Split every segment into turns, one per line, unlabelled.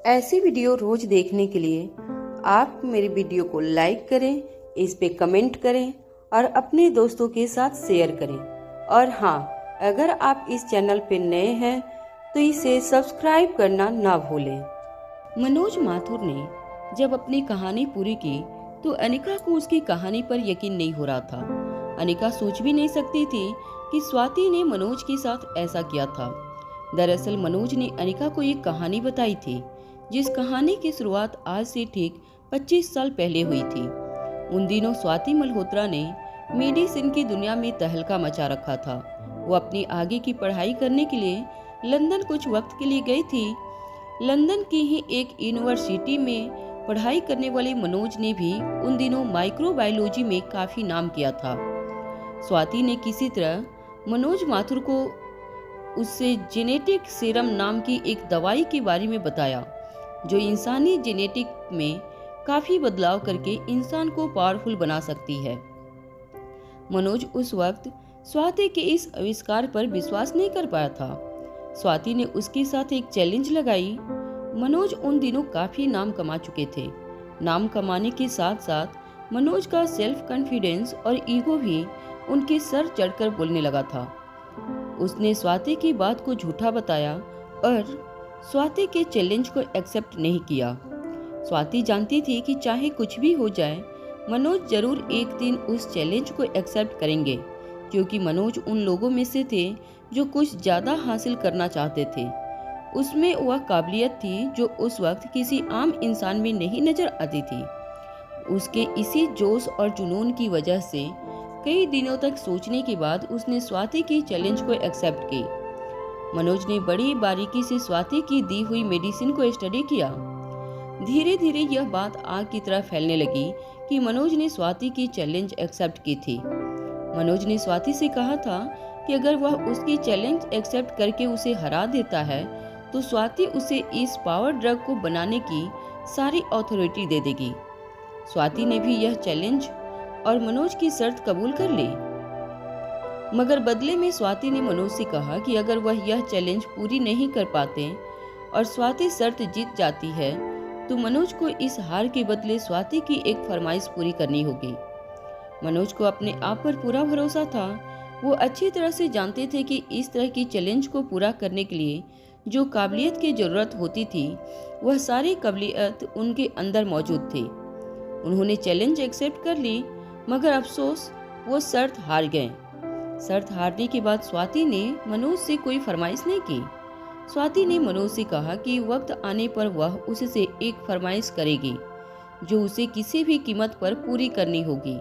ऐसी वीडियो रोज देखने के लिए आप मेरे वीडियो को लाइक करें, इस पे कमेंट करें और अपने दोस्तों के साथ शेयर करें। और हाँ, अगर आप इस चैनल पे नए हैं तो इसे सब्सक्राइब करना ना भूलें। मनोज माथुर ने जब अपनी कहानी पूरी की तो अनिका को उसकी कहानी पर यकीन नहीं हो रहा था। अनिका सोच भी नहीं सकती थी कि स्वाति ने मनोज के साथ ऐसा किया था। दरअसल मनोज ने अनिका को एक कहानी बताई थी, जिस कहानी की शुरुआत आज से ठीक 25 साल पहले हुई थी। उन दिनों स्वाति मल्होत्रा ने मेडिसिन की दुनिया में तहलका मचा रखा था। वो अपनी आगे की पढ़ाई करने के लिए लंदन कुछ वक्त के लिए गई थी। लंदन की ही एक यूनिवर्सिटी में पढ़ाई करने वाले मनोज ने भी उन दिनों माइक्रोबायोलॉजी में काफी नाम किया था। स्वाति ने किसी तरह मनोज माथुर को उससे जेनेटिक सीरम नाम की एक दवाई के बारे में बताया, जो इंसानी जेनेटिक में काफी बदलाव करके इंसान को पावरफुल बना सकती है। मनोज उस वक्त स्वाति के इस आविष्कार पर विश्वास नहीं कर पाया था। स्वाति ने उसके साथ एक चैलेंज लगाई। मनोज उन दिनों काफी नाम कमा चुके थे। नाम कमाने के साथ साथ मनोज का सेल्फ कॉन्फिडेंस और ईगो भी उनके सर चढ़कर बोलने लगा था। उसने स्वाति की बात को झूठा बताया और स्वाति के चैलेंज को एक्सेप्ट नहीं किया। स्वाति जानती थी कि चाहे कुछ भी हो जाए, मनोज जरूर एक दिन उस चैलेंज को एक्सेप्ट करेंगे, क्योंकि मनोज उन लोगों में से थे जो कुछ ज्यादा हासिल करना चाहते थे। उसमें वह काबिलियत थी जो उस वक्त किसी आम इंसान में नहीं नजर आती थी। उसके इसी जोश और जुनून की वजह से कई दिनों तक सोचने के बाद उसने स्वाति की चैलेंज को एक्सेप्ट की। मनोज ने बड़ी बारीकी से स्वाति की दी हुई मेडिसिन को स्टडी किया। धीरे धीरे यह बात आग की तरह फैलने लगी कि मनोज ने स्वाति की चैलेंज एक्सेप्ट की थी। मनोज ने स्वाति से कहा था कि अगर वह उसकी चैलेंज एक्सेप्ट करके उसे हरा देता है तो स्वाति उसे इस पावर ड्रग को बनाने की सारी अथॉरिटी दे देगी। स्वाति ने भी यह चैलेंज और मनोज की शर्त कबूल कर ली, मगर बदले में स्वाति ने मनोज से कहा कि अगर वह यह चैलेंज पूरी नहीं कर पाते और स्वाति शर्त जीत जाती है तो मनोज को इस हार के बदले स्वाति की एक फरमाइश पूरी करनी होगी। मनोज को अपने आप पर पूरा भरोसा था। वो अच्छी तरह से जानते थे कि इस तरह की चैलेंज को पूरा करने के लिए जो काबिलियत की जरूरत होती थी, वह सारी काबिलियत उनके अंदर मौजूद थी। उन्होंने चैलेंज एक्सेप्ट कर ली, मगर अफसोस वो शर्त हार गए। शर्त हारने के बाद स्वाति ने मनोज से कोई फरमाइश नहीं की। स्वाति ने मनोज से कहा कि वक्त आने पर वह उससे एक फरमाइश करेगी जो उसे किसी भी कीमत पर पूरी करनी होगी।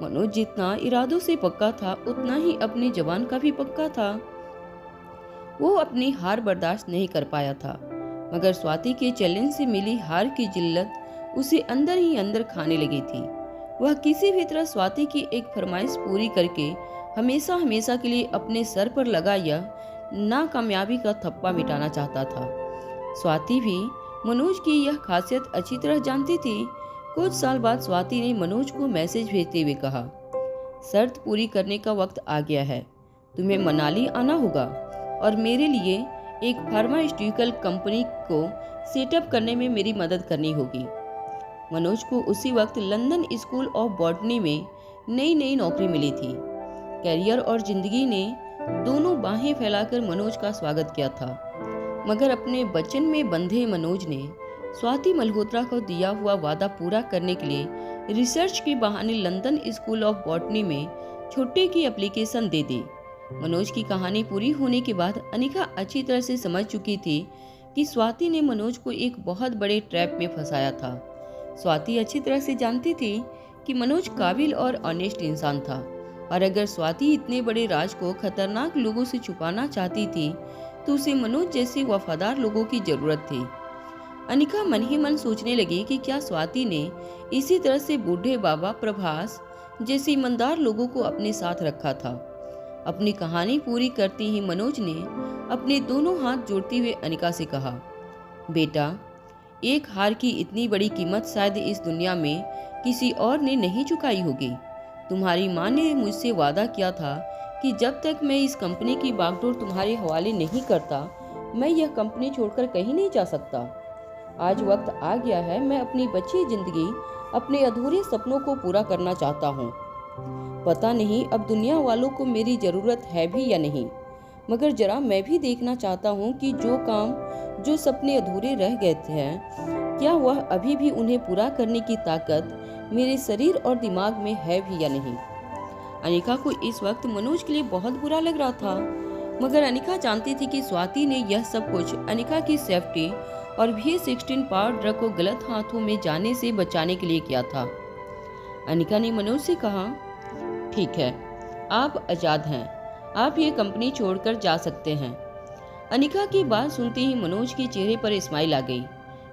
मनोज जितना इरादों से पक्का था उतना ही अपनी जबान का भी पक्का था। वो अपनी हार बर्दाश्त नहीं कर पाया था, मगर स्वाति के चैलेंज से मिली हार की जिल्लत उसे अंदर ही अंदर खाने लगी थी। वह किसी भी तरह स्वाति की एक फरमाइश पूरी करके हमेशा हमेशा के लिए अपने सर पर लगा यह नाकामयाबी का थप्पा मिटाना चाहता था। स्वाति भी मनोज की यह खासियत अच्छी तरह जानती थी। कुछ साल बाद स्वाति ने मनोज को मैसेज भेजते हुए कहा, शर्त पूरी करने का वक्त आ गया है, तुम्हें मनाली आना होगा और मेरे लिए एक फार्मास्यूटिकल कंपनी को सेटअप करने में मेरी मदद करनी होगी। मनोज को उसी वक्त लंदन स्कूल ऑफ बॉटनी में नई नई नौकरी मिली थी। कैरियर और जिंदगी ने दोनों बाहें फैलाकर मनोज का स्वागत किया था, मगर अपने वचन में बंधे मनोज ने स्वाति मल्होत्रा को दिया हुआ वादा पूरा करने के लिए रिसर्च के बहाने लंदन स्कूल ऑफ बॉटनी में छुट्टी की एप्लीकेशन दे दी। मनोज की कहानी पूरी होने के बाद अनिका अच्छी तरह से समझ चुकी थी कि स्वाति ने मनोज को एक बहुत बड़े ट्रैप में फंसाया था। स्वाति अच्छी तरह से जानती थी कि मनोज काबिल और ऑनेस्ट इंसान था, और अगर स्वाति इतने बड़े राज को खतरनाक लोगों से छुपाना चाहती थी तो उसे मनोज जैसे वफादार लोगों की जरूरत थी। अनिका मन ही मन सोचने लगी कि क्या स्वाति ने इसी तरह से बूढ़े बाबा प्रभास जैसे ईमानदार लोगों को अपने साथ रखा था। अपनी कहानी पूरी करते ही मनोज ने अपने दोनों हाथ जोड़ते हुए अनिका से कहा, बेटा, एक हार की इतनी बड़ी कीमत शायद इस दुनिया में किसी और ने नहीं चुकाई होगी। तुम्हारी माँ ने मुझसे वादा किया था कि जब तक मैं इस कंपनी की बागडोर तुम्हारे हवाले नहीं करता, मैं यह कंपनी छोड़कर कहीं नहीं जा सकता। आज वक्त आ गया है, मैं अपनी बची जिंदगी अपने अधूरे सपनों को पूरा करना चाहता हूँ। पता नहीं अब दुनिया वालों को मेरी ज़रूरत है भी या नहीं, मगर जरा मैं भी देखना चाहता हूँ कि जो सपने अधूरे रह गए थे, क्या वह अभी भी उन्हें पूरा करने की ताकत मेरे शरीर और दिमाग में है भी या नहीं। अनिका को इस वक्त मनोज के लिए बहुत बुरा लग रहा था, मगर अनिका जानती थी कि स्वाति ने यह सब कुछ अनिका की सेफ्टी और V16 पावर ड्रग को गलत हाथों में जाने से बचाने के लिए किया था। अनिका ने मनोज से कहा, ठीक है, आप आजाद हैं, आप ये कंपनी छोड़कर जा सकते हैं। अनिका की बात सुनते ही मनोज के चेहरे पर स्माइल आ गई।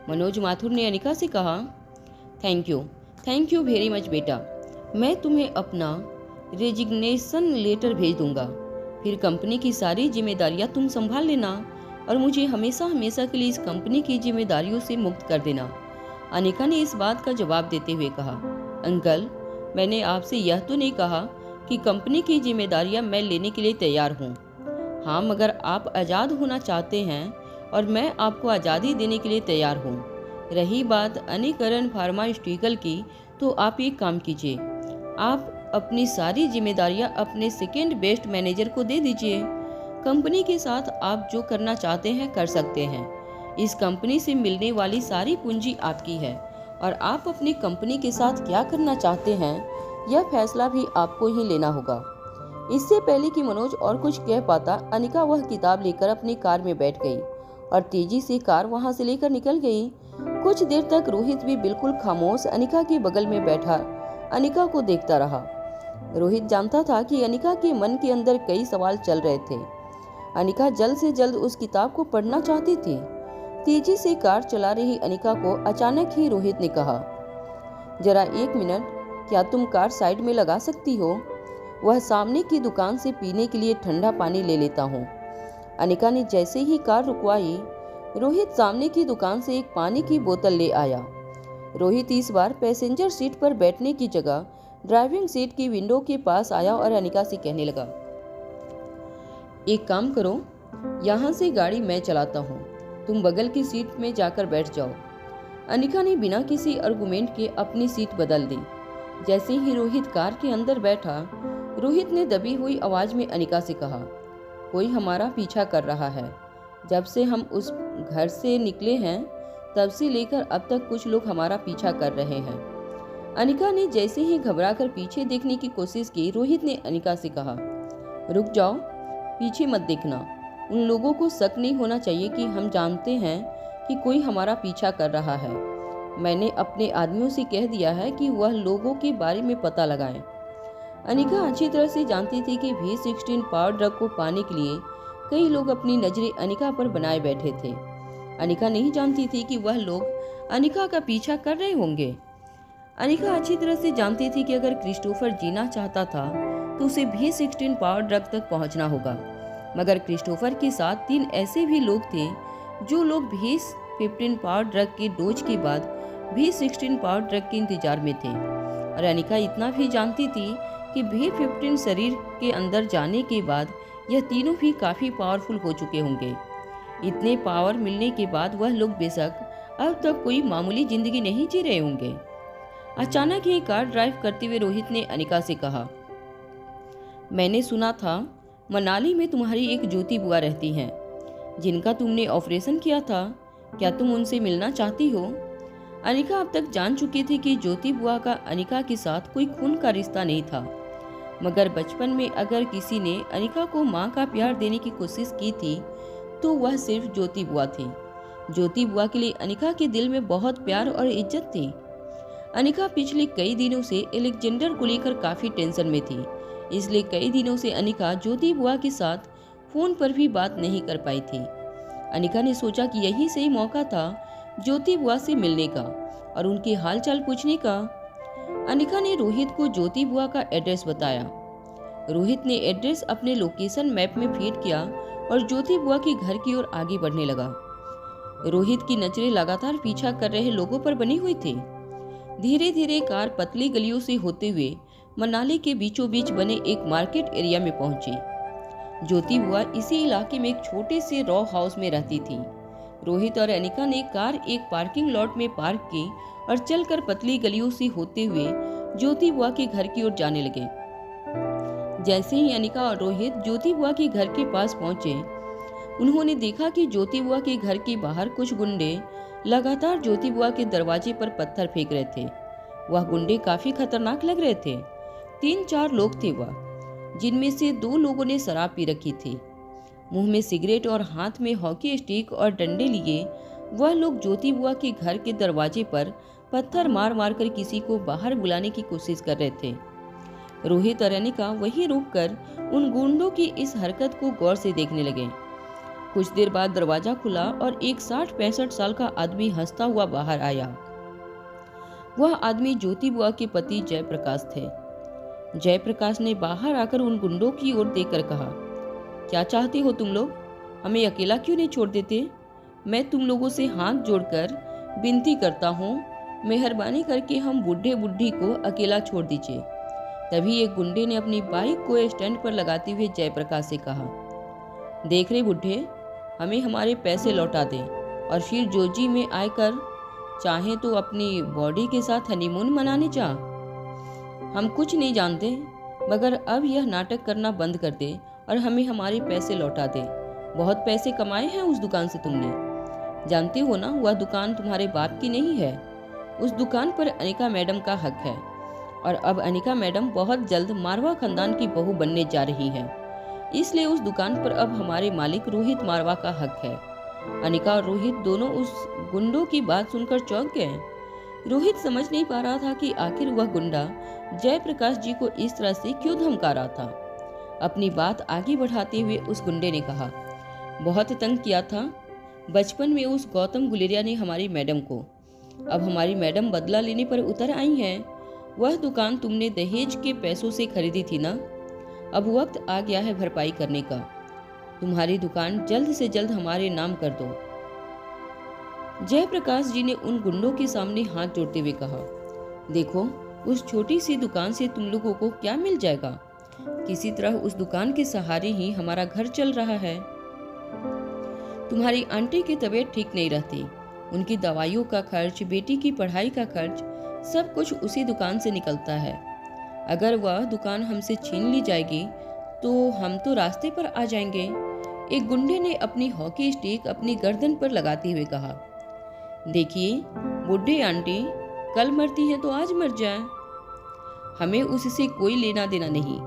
मनोज माथुर ने अनिका से कहा, थैंक यू वेरी मच बेटा, मैं तुम्हें अपना रेजिग्नेशन लेटर भेज दूंगा, फिर कंपनी की सारी जिम्मेदारियां तुम संभाल लेना और मुझे हमेशा हमेशा के लिए इस कंपनी की जिम्मेदारियों से मुक्त कर देना। अनिका ने इस बात का जवाब देते हुए कहा, अंकल, मैंने आपसे यह तो नहीं कहा कि कंपनी की जिम्मेदारियां मैं लेने के लिए तैयार हूँ। हाँ, मगर आप आज़ाद होना चाहते हैं और मैं आपको आज़ादी देने के लिए तैयार हूँ। रही बात अनिकरण फार्मास्यूटिकल की, तो आप एक काम कीजिए, आप अपनी सारी जिम्मेदारियां अपने सेकेंड बेस्ट मैनेजर को दे दीजिए। कंपनी के साथ आप जो करना चाहते हैं कर सकते हैं। इस कंपनी से मिलने वाली सारी पूंजी आपकी है और आप अपनी कंपनी के साथ क्या करना चाहते हैं यह फैसला भी आपको ही लेना होगा। इससे पहले कि मनोज और कुछ कह पाता, अनिका वह किताब लेकर अपनी कार में बैठ गई और तेजी से कार वहां से लेकर निकल गई। कुछ देर तक रोहित भी बिल्कुल खामोश अनिका के बगल में बैठा अनिका को देखता रहा। रोहित जानता था कि अनिका के मन के अंदर कई सवाल चल रहे थे। अनिका जल्द से जल्द उस किताब को पढ़ना चाहती थी। तेजी से कार चला रही अनिका को अचानक ही रोहित ने कहा, जरा एक मिनट, क्या तुम कार साइड में लगा सकती हो? वह सामने की दुकान से पीने के लिए ठंडा पानी ले लेता हूँ। अनिका ने जैसे ही कार रुकवाई, रोहित सामने की दुकान से एक पानी की बोतल ले आया। रोहित इस बार पैसेंजर सीट पर बैठने की जगह ड्राइविंग सीट की विंडो के पास आया और अनिका से कहने लगा, एक काम करो, यहाँ से गाड़ी मैं चलाता हूँ, तुम बगल की सीट में जाकर बैठ जाओ। अनिका ने बिना किसी आर्गुमेंट के अपनी सीट बदल दी। जैसे ही रोहित कार के अंदर बैठा, रोहित ने दबी हुई आवाज में अनिका से कहा, कोई हमारा पीछा कर रहा है। जब से हम उस घर से निकले हैं तब से लेकर अब तक कुछ लोग हमारा पीछा कर रहे हैं। अनिका ने जैसे ही घबराकर पीछे देखने की कोशिश की, रोहित ने अनिका से कहा, रुक जाओ, पीछे मत देखना। उन लोगों को शक नहीं होना चाहिए कि हम जानते हैं कि कोई हमारा पीछा कर रहा है। मैंने अपने आदमियों से कह दिया है कि वह लोगों के बारे में पता लगाएं। अनिका अच्छी तरह से जानती थी कि V16 पावर ड्रग को पाने के लिए कई लोग अपनी नजरें अनिका पर बनाए बैठे थे। अनिका नहीं जानती थी कि वह लोग अनिका का पीछा कर रहे होंगे। अनिका अच्छी तरह से जानती थी कि अगर क्रिस्टोफर जीना चाहता था तो उसे V16 पावर ड्रग तक पहुंचना होगा, मगर क्रिस्टोफर के साथ 3 ऐसे भी लोग थे जो लोग V15 पावर ड्रग के डोज के बाद V16 पावर ड्रग के इंतजार में थे। और अनिका इतना भी जानती थी कि V15 शरीर के अंदर जाने के बाद यह तीनों भी काफी पावरफुल हो चुके होंगे। इतने पावर मिलने के बाद वह लोग बेशक अब तक कोई मामूली जिंदगी नहीं जी रहे होंगे। अचानक ही कार ड्राइव करते हुए रोहित ने अनिका से कहा, मैंने सुना था मनाली में तुम्हारी एक ज्योति बुआ रहती हैं, जिनका तुमने ऑपरेशन किया था। क्या तुम उनसे मिलना चाहती हो? अनिका अब तक जान चुकी थी कि ज्योति बुआ का अनिका के साथ कोई खून का रिश्ता नहीं था, मगर बचपन में अगर किसी ने अनिका को माँ का प्यार देने की कोशिश की थी तो वह सिर्फ ज्योति बुआ थी। ज्योति बुआ के लिए अनिका के दिल में बहुत प्यार और इज्जत थी। अनिका पिछले कई दिनों से एलेक्जेंडर को लेकर काफी टेंशन में थी, इसलिए कई दिनों से अनिका ज्योति बुआ के साथ फोन पर भी बात नहीं कर पाई थी। अनिका ने सोचा कि यही सही मौका था ज्योति बुआ से मिलने का और उनके हालचाल पूछने का। अनिका ने रोहित को ज्योति बुआ का एड्रेस बताया। रोहित ने एड्रेस अपने लोकेशन मैप में फीड किया और ज्योति बुआ के घर की ओर आगे बढ़ने लगा। रोहित की नजरें लगातार पीछा कर रहे लोगों पर बनी हुई थी। धीरे धीरे कार पतली गलियों से होते हुए मनाली के बीचों बीच बने एक मार्केट एरिया में पहुंची। ज्योति बुआ इसी इलाके में एक छोटे से रॉ हाउस में रहती थी, रोहित और अनिका ने कार एक पार्किंग लॉट में पार्क की और चलकर पतली गलियों से होते हुए ज्योति बुआ के घर की ओर जाने लगे। जैसे ही अनिका और रोहित ज्योति बुआ के घर के पास पहुंचे, उन्होंने देखा कि ज्योति बुआ के घर के बाहर कुछ गुंडे लगातार ज्योति बुआ के दरवाजे पर पत्थर फेंक रहे थे। वह गुंडे काफी खतरनाक लग रहे थे। 3-4 लोग थे वह, जिनमें से 2 लोगों ने शराब पी रखी थी। मुंह में सिगरेट और हाथ में हॉकी स्टिक और डंडे लिए वह लोग ज्योति बुआ के घर के दरवाजे पर पत्थर मार मार कर किसी को बाहर बुलाने की कोशिश कर रहे थे। रोहित और अनिका वहीं रुककर उन गुंडों की इस हरकत को गौर से देखने लगे। कुछ देर बाद दरवाजा खुला और एक 60-65 साल का आदमी हंसता हुआ बाहर आया। वह आदमी ज्योति बुआ के पति जयप्रकाश थे। जयप्रकाश ने बाहर आकर उन गुंडों की ओर देखकर कहा, क्या चाहते हो तुम लोग? हमें अकेला क्यों नहीं छोड़ देते? मैं तुम लोगों से हाथ जोड़कर विनती करता हूँ, मेहरबानी करके हम बूढ़े बुढ़ी को अकेला छोड़ दीजिए। तभी एक गुंडे ने अपनी बाइक को स्टैंड पर लगाते हुए जयप्रकाश से कहा, देख रहे बुढ़े, हमें हमारे पैसे लौटा दे और फिर जोजी में आकर चाहे तो अपनी बॉडी के साथ हनीमून मनाने जा। हम कुछ नहीं जानते, मगर अब यह नाटक करना बंद कर दे और हमें हमारे पैसे लौटा दे। बहुत पैसे कमाए हैं उस दुकान से तुमने। जानते हो ना, वह दुकान तुम्हारे बाप की नहीं है। उस दुकान पर अनिका मैडम का हक है और अब अनिका मैडम बहुत जल्द मारवा खानदान की बहू बनने जा रही है, इसलिए उस दुकान पर अब हमारे मालिक रोहित मारवा का हक है। अनिका और रोहित दोनों उस गुंडों की बात सुनकर चौंक गए। रोहित समझ नहीं पा रहा था कि आखिर वह गुंडा जयप्रकाश जी को इस तरह से क्यों धमका रहा था। अपनी बात आगे बढ़ाते हुए उस गुंडे ने कहा, बहुत तंग किया था बचपन में उस गौतम गुलेरिया ने हमारी मैडम को। अब हमारी मैडम बदला लेने पर उतर आई हैं। वह दुकान तुमने दहेज के पैसों से खरीदी थी ना, अब वक्त आ गया है भरपाई करने का। तुम्हारी दुकान जल्द से जल्द हमारे नाम कर दो। जयप्रकाश जी ने उन गुंडों के सामने हाथ जोड़ते हुए कहा, देखो, उस छोटी सी दुकान से तुम लोगों को क्या मिल जाएगा? किसी तरह उस दुकान के सहारे ही हमारा घर चल रहा है। तुम्हारी आंटी की तबीयत ठीक नहीं रहती, उनकी दवाइयों का खर्च, बेटी की पढ़ाई का खर्च, सब कुछ उसी दुकान से निकलता है। अगर वह दुकान हमसे छीन ली जाएगी तो हम तो रास्ते पर आ जाएंगे। एक गुंडे ने अपनी हॉकी स्टिक अपनी गर्दन पर लगाते हुए कहा, देखिए बूढ़े आंटी, कल मरती है तो आज मर जाए, हमें उससे कोई लेना देना नहीं।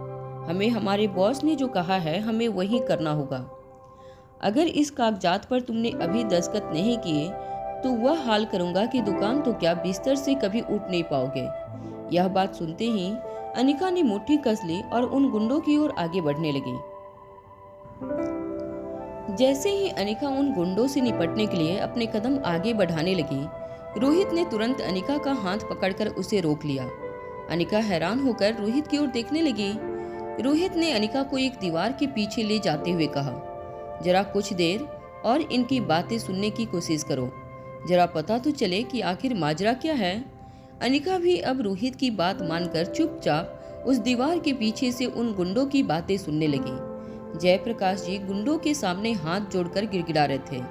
हमें हमारे बॉस ने जो कहा है हमें वही करना होगा। अगर इस कागजात पर तुमने अभी दस्तखत नहीं किए तो वह हाल करूंगा कि दुकान तो क्या बिस्तर से कभी उठ नहीं पाओगे। यह बात सुनते ही अनिका ने मुट्ठी कस ली और उन गुंडों की ओर आगे बढ़ने लगी। जैसे ही अनिका उन गुंडों से निपटने के लिए अपने कदम आगे बढ़ाने लगी, रोहित ने तुरंत अनिका का हाथ पकड़कर उसे रोक लिया। अनिका हैरान होकर रोहित की ओर देखने लगी। रोहित ने अनिका को एक दीवार के पीछे ले जाते हुए कहा, जरा कुछ देर और इनकी बातें सुनने की कोशिश करो, जरा पता तो चले कि आखिर माजरा क्या है। अनिका भी अब रोहित की बात मानकर चुपचाप उस दीवार के पीछे से उन गुंडों की बातें सुनने लगी। जयप्रकाश जी गुंडों के सामने हाथ जोड़कर गिड़गिड़ा रहे थे।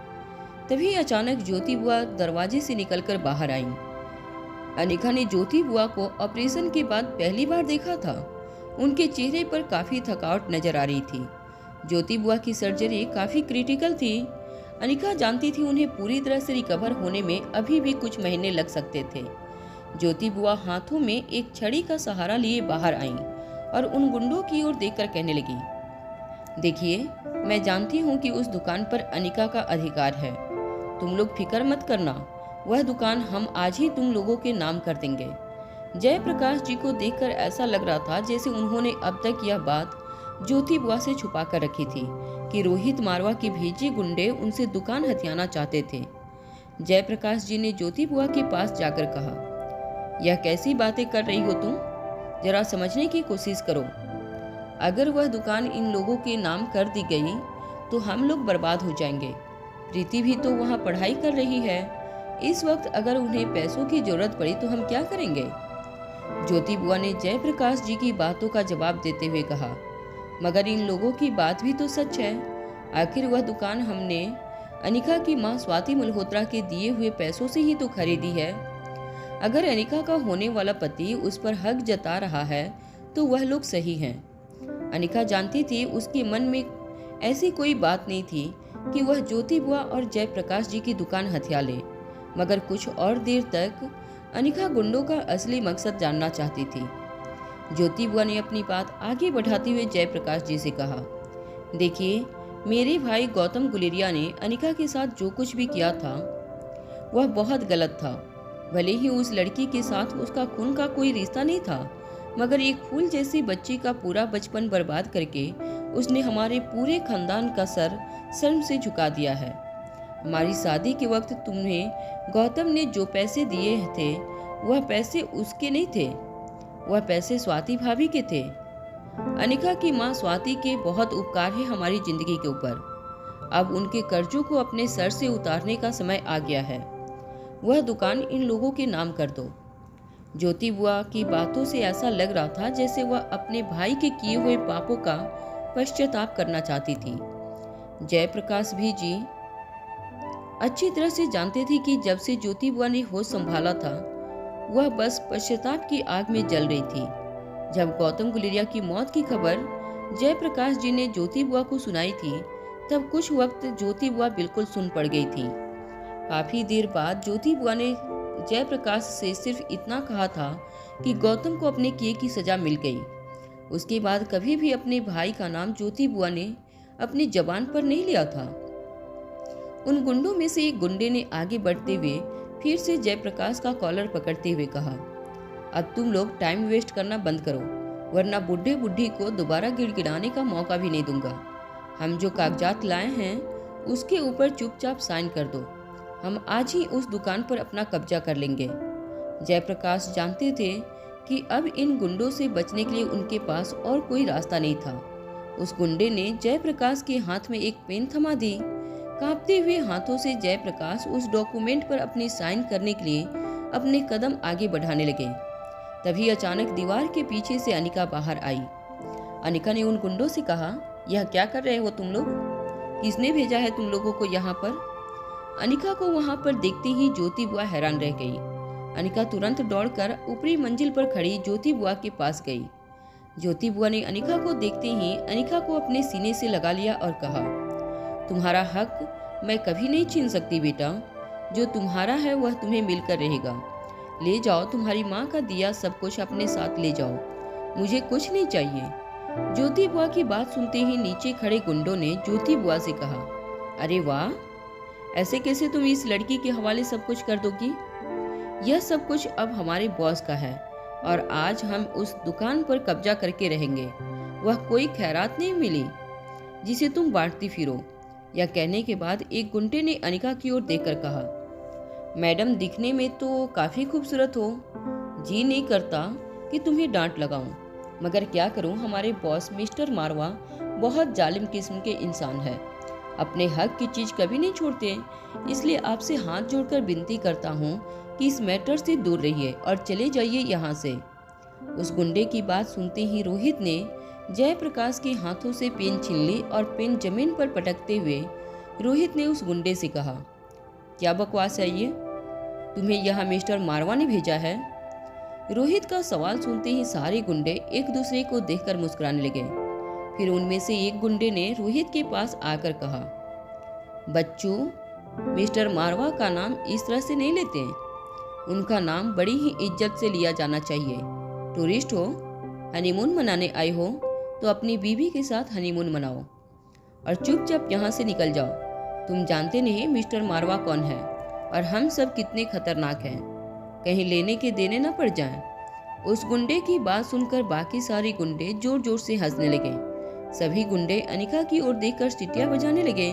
तभी अचानक ज्योति बुआ दरवाजे से निकलकर बाहर आई। अनिका ने ज्योति बुआ को ऑपरेशन के बाद पहली बार देखा था। उनके चेहरे पर काफी थकावट नजर आ रही थी। ज्योति बुआ की सर्जरी काफी क्रिटिकल थी। अनिका जानती थी उन्हें पूरी तरह से रिकवर होने में अभी भी कुछ महीने लग सकते थे। ज्योति बुआ हाथों में एक छड़ी का सहारा लिए बाहर आईं और उन गुंडों की ओर देखकर कहने लगी, देखिए, मैं जानती हूँ कि उस दुकान पर अनिका का अधिकार है। तुम लोग फिक्र मत करना, वह दुकान हम आज ही तुम लोगों के नाम कर देंगे। जयप्रकाश जी को देखकर ऐसा लग रहा था जैसे उन्होंने अब तक यह बात ज्योति बुआ से छुपा कर रखी थी कि रोहित मारवा के भेजे गुंडे उनसे दुकान हथियाना चाहते थे। जयप्रकाश जी ने ज्योति बुआ के पास जाकर कहा, यह कैसी बातें कर रही हो तुम? जरा समझने की कोशिश करो। अगर वह दुकान इन लोगों के नाम कर दी गई तो हम लोग बर्बाद हो जाएंगे। प्रीति भी तो वहाँ पढ़ाई कर रही है। इस वक्त अगर उन्हें पैसों की जरूरत पड़ी तो हम क्या करेंगे? ज्योति बुआ ने जयप्रकाश जी की बातों का जवाब देते हुए कहा, मगर इन लोगों की बात भी तो सच है। आखिर वह दुकान हमने अनिका की माँ स्वाति मल्होत्रा के दिए हुए पैसों से ही तो खरीदी है। अगर अनिका का होने वाला पति उस पर हक जता रहा है तो वह लोग सही हैं। अनिका जानती थी उसके मन में ऐसी कोई बात नहीं थी कि वह ज्योति बुआ और जयप्रकाश जी की दुकान हथिया ले, मगर कुछ और देर तक अनिका गुंडों का असली मकसद जानना चाहती थी। ज्योति बुआ ने अपनी बात आगे बढ़ाते हुए जयप्रकाश जी से कहा, देखिए, मेरे भाई गौतम गुलेरिया ने अनिका के साथ जो कुछ भी किया था वह बहुत गलत था। भले ही उस लड़की के साथ उसका खून का कोई रिश्ता नहीं था, मगर एक फूल जैसी बच्ची का पूरा बचपन बर्बाद करके उसने हमारे पूरे खानदान का सर शर्म से झुका दिया है। हमारी शादी के वक्त तुम्हें गौतम ने जो पैसे दिए थे वह पैसे उसके नहीं थे, वह पैसे स्वाति भाभी के थे। अनिका की माँ स्वाति के बहुत उपकार है हमारी जिंदगी के ऊपर। अब उनके कर्जों को अपने सर से उतारने का समय आ गया है। वह दुकान इन लोगों के नाम कर दो। ज्योति बुआ की बातों से ऐसा लग रहा था जैसे वह अपने भाई के किए हुए पापों का पश्चाताप करना चाहती थी। जयप्रकाश भी जी अच्छी तरह से जानते थे कि जब से ज्योति बुआ ने होश संभाला था वह बस पश्चाताप की आग में जल रही थी। जब गौतम गुलेरिया की मौत की खबर जयप्रकाश जी ने ज्योति बुआ को सुनाई थी तब कुछ वक्त ज्योति बुआ बिल्कुल सुन पड़ गई थी। काफी देर बाद ज्योति बुआ ने जयप्रकाश से सिर्फ इतना कहा था कि गौतम को अपने किए की सजा मिल गई। उसके बाद कभी भी अपने भाई का नाम ज्योति बुआ ने अपनी जबान पर नहीं लिया था। उन गुंडों में से एक गुंडे ने आगे बढ़ते हुए फिर से जयप्रकाश का कॉलर पकड़ते हुए कहा, अब तुम लोग टाइम वेस्ट करना बंद करो, वरना बुढ़े बुढ़ी को दोबारा गिड़गिड़ाने का मौका भी नहीं दूंगा। हम जो कागजात लाए हैं उसके ऊपर चुपचाप साइन कर दो। हम आज ही उस दुकान पर अपना कब्जा कर लेंगे। जयप्रकाश जानते थे कि अब इन गुंडों से बचने के लिए उनके पास और कोई रास्ता नहीं था। उस गुंडे ने जयप्रकाश के हाथ में एक पेन थमा दी। कांपते हुए हाथों से जयप्रकाश उस डॉक्यूमेंट पर अपनी साइन करने के लिए अपने कदम आगे बढ़ाने लगे। तभी अचानक दीवार के पीछे से अनिका बाहर आई। अनिका ने उन गुंडों से कहा, यह क्या कर रहे हो तुम लोग? किसने भेजा है तुम लोगों को यहाँ पर? अनिका को वहां पर देखते ही ज्योति बुआ हैरान रह गई। अनिका तुरंत दौड़कर ऊपरी मंजिल पर खड़ी ज्योति बुआ के पास गई। ज्योति बुआ ने अनिका को देखते ही अनिका को अपने सीने से लगा लिया और कहा, तुम्हारा हक मैं कभी नहीं छीन सकती बेटा। जो तुम्हारा है वह तुम्हें मिलकर रहेगा। ले जाओ, तुम्हारी माँ का दिया सब कुछ अपने साथ ले जाओ, मुझे कुछ नहीं चाहिए। ज्योति बुआ की बात सुनते ही नीचे खड़े गुंडों ने ज्योति बुआ से कहा, अरे वाह, ऐसे कैसे तुम इस लड़की के हवाले सब कुछ कर दोगी? यह सब कुछ अब हमारे बॉस का है और आज हम उस दुकान पर कब्जा करके रहेंगे। वह कोई खैरात नहीं मिली जिसे तुम बांटती फिरो। यह कहने के बाद एक गुंडे ने अनिका की ओर देखकर कहा, मैडम दिखने में तो काफी खूबसूरत हो, जी नहीं करता कि तुम्हें डांट लगाऊं, मगर क्या करूं, हमारे बॉस मिस्टर मारवा बहुत जालिम किस्म के इंसान है। अपने हक की चीज कभी नहीं छोड़ते। इसलिए आपसे हाथ जोड़कर विनती करता हूँ कि इस मैटर से दूर रहिए और चले जाइए यहाँ से। उस गुंडे की बात सुनते ही रोहित ने जयप्रकाश के हाथों से पेन छीन ली और पेन जमीन पर पटकते हुए रोहित ने उस गुंडे से कहा, क्या बकवास है ये? तुम्हें यहाँ मिस्टर मारवा ने भेजा है? रोहित का सवाल सुनते ही सारे गुंडे एक दूसरे को देखकर मुस्कुराने लगे। फिर उनमें से एक गुंडे ने रोहित के पास आकर कहा, बच्चों, मिस्टर मारवा का नाम इस तरह से नहीं लेते। उनका नाम बड़ी ही इज्जत से लिया जाना चाहिए। टूरिस्ट हो, हनीमून मनाने आए हो तो अपनी बीवी के साथ हनीमून मनाओ और चुपचाप यहाँ से निकल जाओ। तुम जानते नहीं मिस्टर मारवा कौन है और हम सब कितने खतरनाक हैं, कहीं लेने के देने न पड़ जाएं। उस गुंडे की बात सुनकर बाकी सारे गुंडे जोर जोर से हंसने लगे। सभी गुंडे अनिका की ओर देखकर सीटियां बजाने लगे।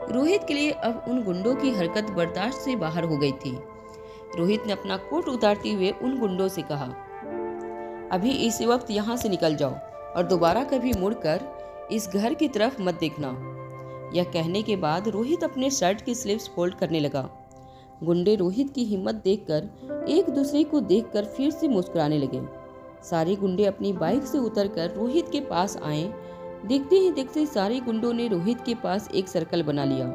रोहित के लिए अब उन गुंडों की हरकत बर्दाश्त से बाहर हो गई थी। रोहित ने अपना कोट उतारते हुए उन गुंडों से कहा, अभी इस वक्त यहाँ से निकल जाओ और दोबारा कभी मुड़कर इस घर की तरफ मत देखना। यह कहने के बाद रोहित अपने शर्ट की स्लीव्स फोल्ड करने लगा। गुंडे रोहित की हिम्मत देखकर एक दूसरे को देखकर फिर से मुस्कुराने लगे। सारे गुंडे अपनी बाइक से उतरकर रोहित के पास आए। देखते ही देखते सारे गुंडों ने रोहित के पास एक सर्कल बना लिया।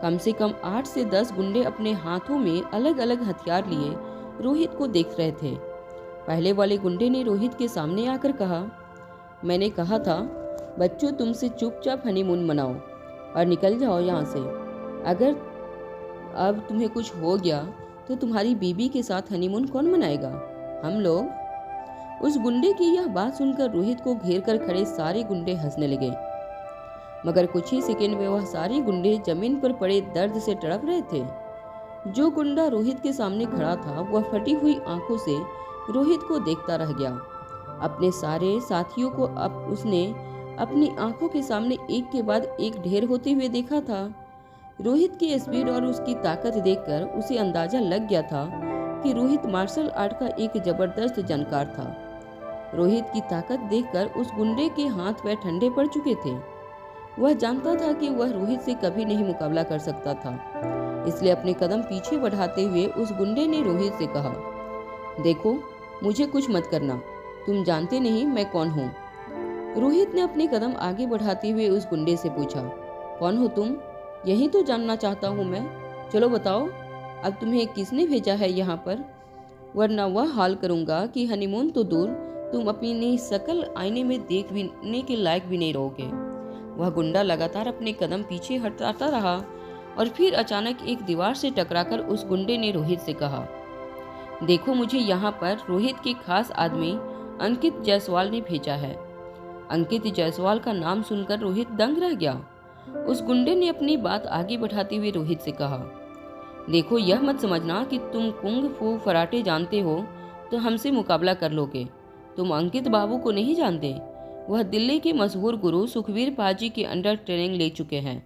कम से कम 8 से 10 गुंडे अपने हाथों में अलग अलग हथियार लिए रोहित को देख रहे थे। पहले वाले गुंडे ने रोहित के सामने आकर कहा, मैंने कहा था बच्चों, तुमसे चुपचाप हनीमून मनाओ और निकल जाओ यहाँ से। अगर अब तुम्हें कुछ हो गया तो तुम्हारी बीबी के साथ हनीमून कौन मनाएगा? हम लोग। उस गुंडे की यह बात सुनकर रोहित को घेर कर खड़े सारे गुंडे हंसने लगे, मगर कुछ ही सेकंड में वह सारे गुंडे जमीन पर पड़े दर्द से तड़प रहे थे। जो गुंडा रोहित के सामने खड़ा था वह फटी हुई आंखों से रोहित को देखता रह गया। अपने सारे साथियों को अब उसने अपनी आंखों के सामने एक के बाद एक ढेर होते हुए देखा था। रोहित की स्पीड और उसकी ताकत देखकर उसे अंदाजा लग गया था कि रोहित मार्शल आर्ट का एक जबरदस्त जानकार था। रोहित की ताकत देखकर उस गुंडे के हाथ पैर ठंडे पड़ चुके थे। वह जानता था कि वह रोहित से कभी नहीं मुकाबला कर सकता था, इसलिए अपने कदम पीछे बढ़ाते हुए उस गुंडे ने रोहित से कहा, देखो, मुझे कुछ मत करना, तुम जानते नहीं मैं कौन हूँ। रोहित ने अपने कदम आगे बढ़ाते हुए उस गुंडे से पूछा, कौन हो तुम? यही तो जानना चाहता हूँ मैं। चलो बताओ, अब तुम्हें किसने भेजा है यहाँ पर? वरना वह हाल करूँगा कि हनीमून तो दूर, तुम अपनी शक्ल आईने में देखने के लायक भी नहीं रहोगे। वह गुंडा लगातार अपने कदम पीछे हटाता रहा और फिर अचानक एक दीवार से टकराकर उस गुंडे ने रोहित से कहा, देखो, मुझे यहाँ पर रोहित के खास आदमी अंकित जायसवाल ने भेजा है। अंकित जायसवाल का नाम सुनकर रोहित दंग रह गया। उस गुंडे ने अपनी बात आगे बढ़ाते हुए रोहित से कहा, देखो, यह मत समझना कि तुम कुंग फू फराटे जानते हो तो हमसे मुकाबला कर लोगे। तुम अंकित बाबू को नहीं जानते। वह दिल्ली के मशहूर गुरु सुखवीर पाजी के अंडर ट्रेनिंग ले चुके हैं।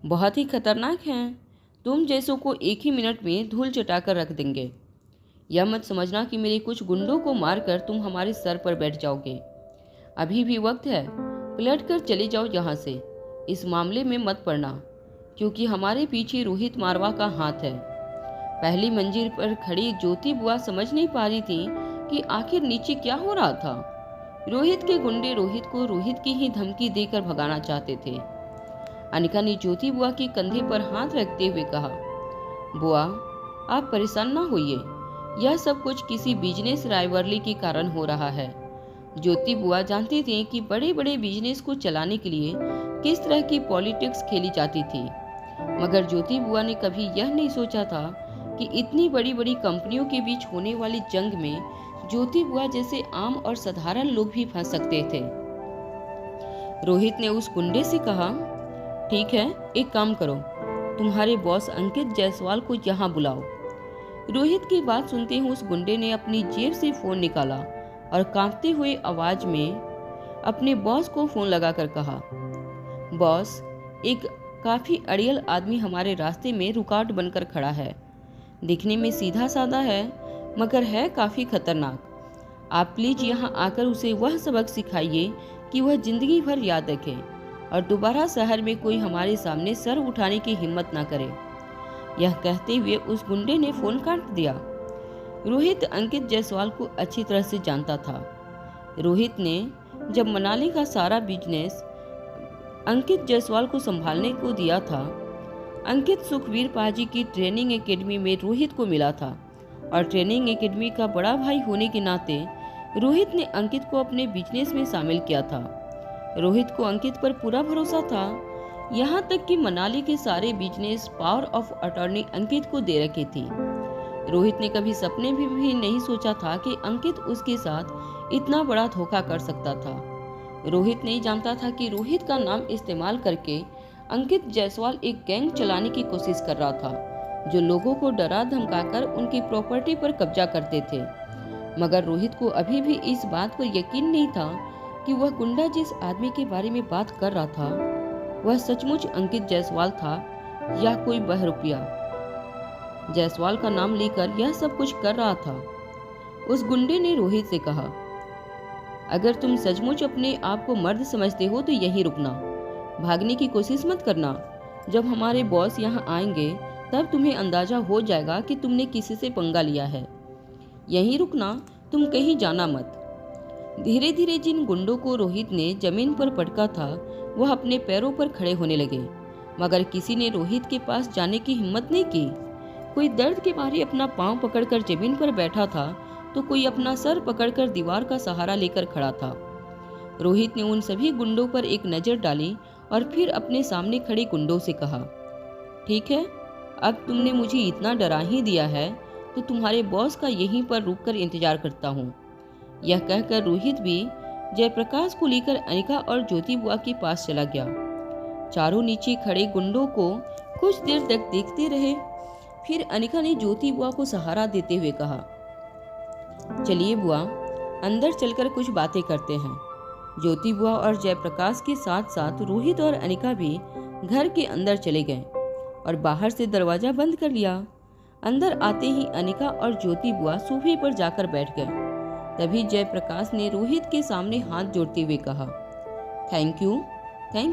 बहुत ही खतरनाक हैं। तुम जैसों को एक ही मिनट में धूल चटाकर रख देंगे। यह मत समझना कि मेरे कुछ गुंडों को मारकर तुम हमारे सर पर बैठ जाओगे। अभी भी वक्त है, पलट कर चले जाओ यहाँ से। इस मामले में मत पड़ना, क्योंकि हमारे पीछे रोहित मारवा का हाथ है। पहली मंजिल पर खड़ी ज्योति बुआ समझ नहीं पा रही थी कि आखिर नीचे क्या हो रहा था। रोहित के गुंडे रोहित को रोहित की ही धमकी देकर भगाना चाहते थे। अनिका ने ज्योति बुआ के कंधे पर हाथ रखते हुए कहा, बुआ, आप परेशान ना होइए। यह सब कुछ किसी बिजनेस राइवलरी के कारण हो रहा है। ज्योति बुआ जानती थी कि बड़े बड़े बिजनेस को चलाने के लिए किस तरह की पॉलिटिक्स खेली जाती थी, मगर ज्योति बुआ ने कभी यह नहीं सोचा था कि इतनी बड़ी बड़ी कंपनियों के बीच होने वाली जंग में ज्योति बुआ जैसे आम और साधारण लोग भी फंस सकते थे। रोहित ने उस गुंडे से कहा, ठीक है, एक काम करो, तुम्हारे बॉस अंकित जायसवाल को यहाँ बुलाओ। रोहित की बात सुनते ही उस गुंडे ने अपनी जेब से फोन निकाला और कांपते हुए आवाज में अपने बॉस को फोन लगाकर कहा, बॉस, एक काफी अड़ियल आदमी हमारे रास्ते में रुकावट बनकर खड़ा है। दिखने में सीधा साधा है, मगर है काफी खतरनाक। आप प्लीज यहाँ आकर उसे वह सबक सिखाइए कि वह जिंदगी भर याद रखे और दोबारा शहर में कोई हमारे सामने सर उठाने की हिम्मत ना करे। यह कहते हुए उस गुंडे ने फोन काट दिया। रोहित अंकित जायसवाल को अच्छी तरह से जानता था। रोहित ने जब मनाली का सारा बिजनेस अंकित जायसवाल को संभालने को दिया था, अंकित सुखवीर पाजी की ट्रेनिंग एकेडमी में रोहित को मिला था और ट्रेनिंग एकेडमी का बड़ा भाई होने के नाते रोहित ने अंकित को अपने बिजनेस में शामिल किया था। रोहित को अंकित पर पूरा भरोसा था, यहाँ तक कि मनाली के सारे बिजनेस पावर ऑफ अटॉर्नी अंकित को दे रखी थी। रोहित ने कभी सपने में भी नहीं सोचा था कि अंकित उसके साथ इतना बड़ा धोखा कर सकता था। रोहित नहीं जानता था कि रोहित का नाम इस्तेमाल करके अंकित जायसवाल एक गैंग चलाने की कोशिश कर रहा था, जो लोगों को डरा धमकाकर उनकी प्रॉपर्टी पर कब्जा करते थे। मगर रोहित को अभी भी इस बात पर यकीन नहीं था कि वह गुंडा जिस आदमी के बारे में बात कर रहा था वह सचमुच अंकित जायसवाल था या कोई बहरूपिया जायसवाल का नाम लेकर यह सब कुछ कर रहा था। उस गुंडे ने रोहित से कहा, अगर तुम सचमुच अपने आप को मर्द समझते हो तो यहीं रुकना, भागने की कोशिश मत करना। जब हमारे बॉस यहाँ आएंगे तब तुम्हें अंदाजा हो जाएगा कि तुमने किसी से पंगा लिया है। यहीं रुकना, तुम कहीं जाना मत। धीरे धीरे जिन गुंडों को रोहित ने जमीन पर पटका था वह अपने पैरों पर खड़े होने लगे, मगर किसी ने रोहित के पास जाने की हिम्मत नहीं की। कोई दर्द के मारे अपना पांव पकड़कर जमीन पर बैठा था, तो कोई अपना सर पकड़कर दीवार का सहारा लेकर खड़ा था। रोहित ने उन सभी गुंडों पर एक नज़र डाली और फिर अपने सामने खड़े गुंडों से कहा, ठीक है, अब तुमने मुझे इतना डरा ही दिया है तो तुम्हारे बॉस का यहीं पर रुककर इंतजार करता हूँ। यह कहकर रोहित भी जयप्रकाश को लेकर अनिका और ज्योति बुआ के पास चला गया। चारों नीचे खड़े गुंडों को कुछ देर तक देखते रहे। फिर अनिका ने ज्योति बुआ को सहारा देते हुए कहा, चलिए बुआ, अंदर चलकर कुछ बातें करते हैं। ज्योति बुआ और जयप्रकाश के साथ साथ रोहित और अनिका भी घर के अंदर चले गए और बाहर से दरवाजा बंद कर लिया। अंदर आते ही अनिका और ज्योति बुआ सोफे पर जाकर बैठ गए। तभी जयप्रकाश ने रोहित के सामने हाथ जोड़ते हुए कहा, थैंक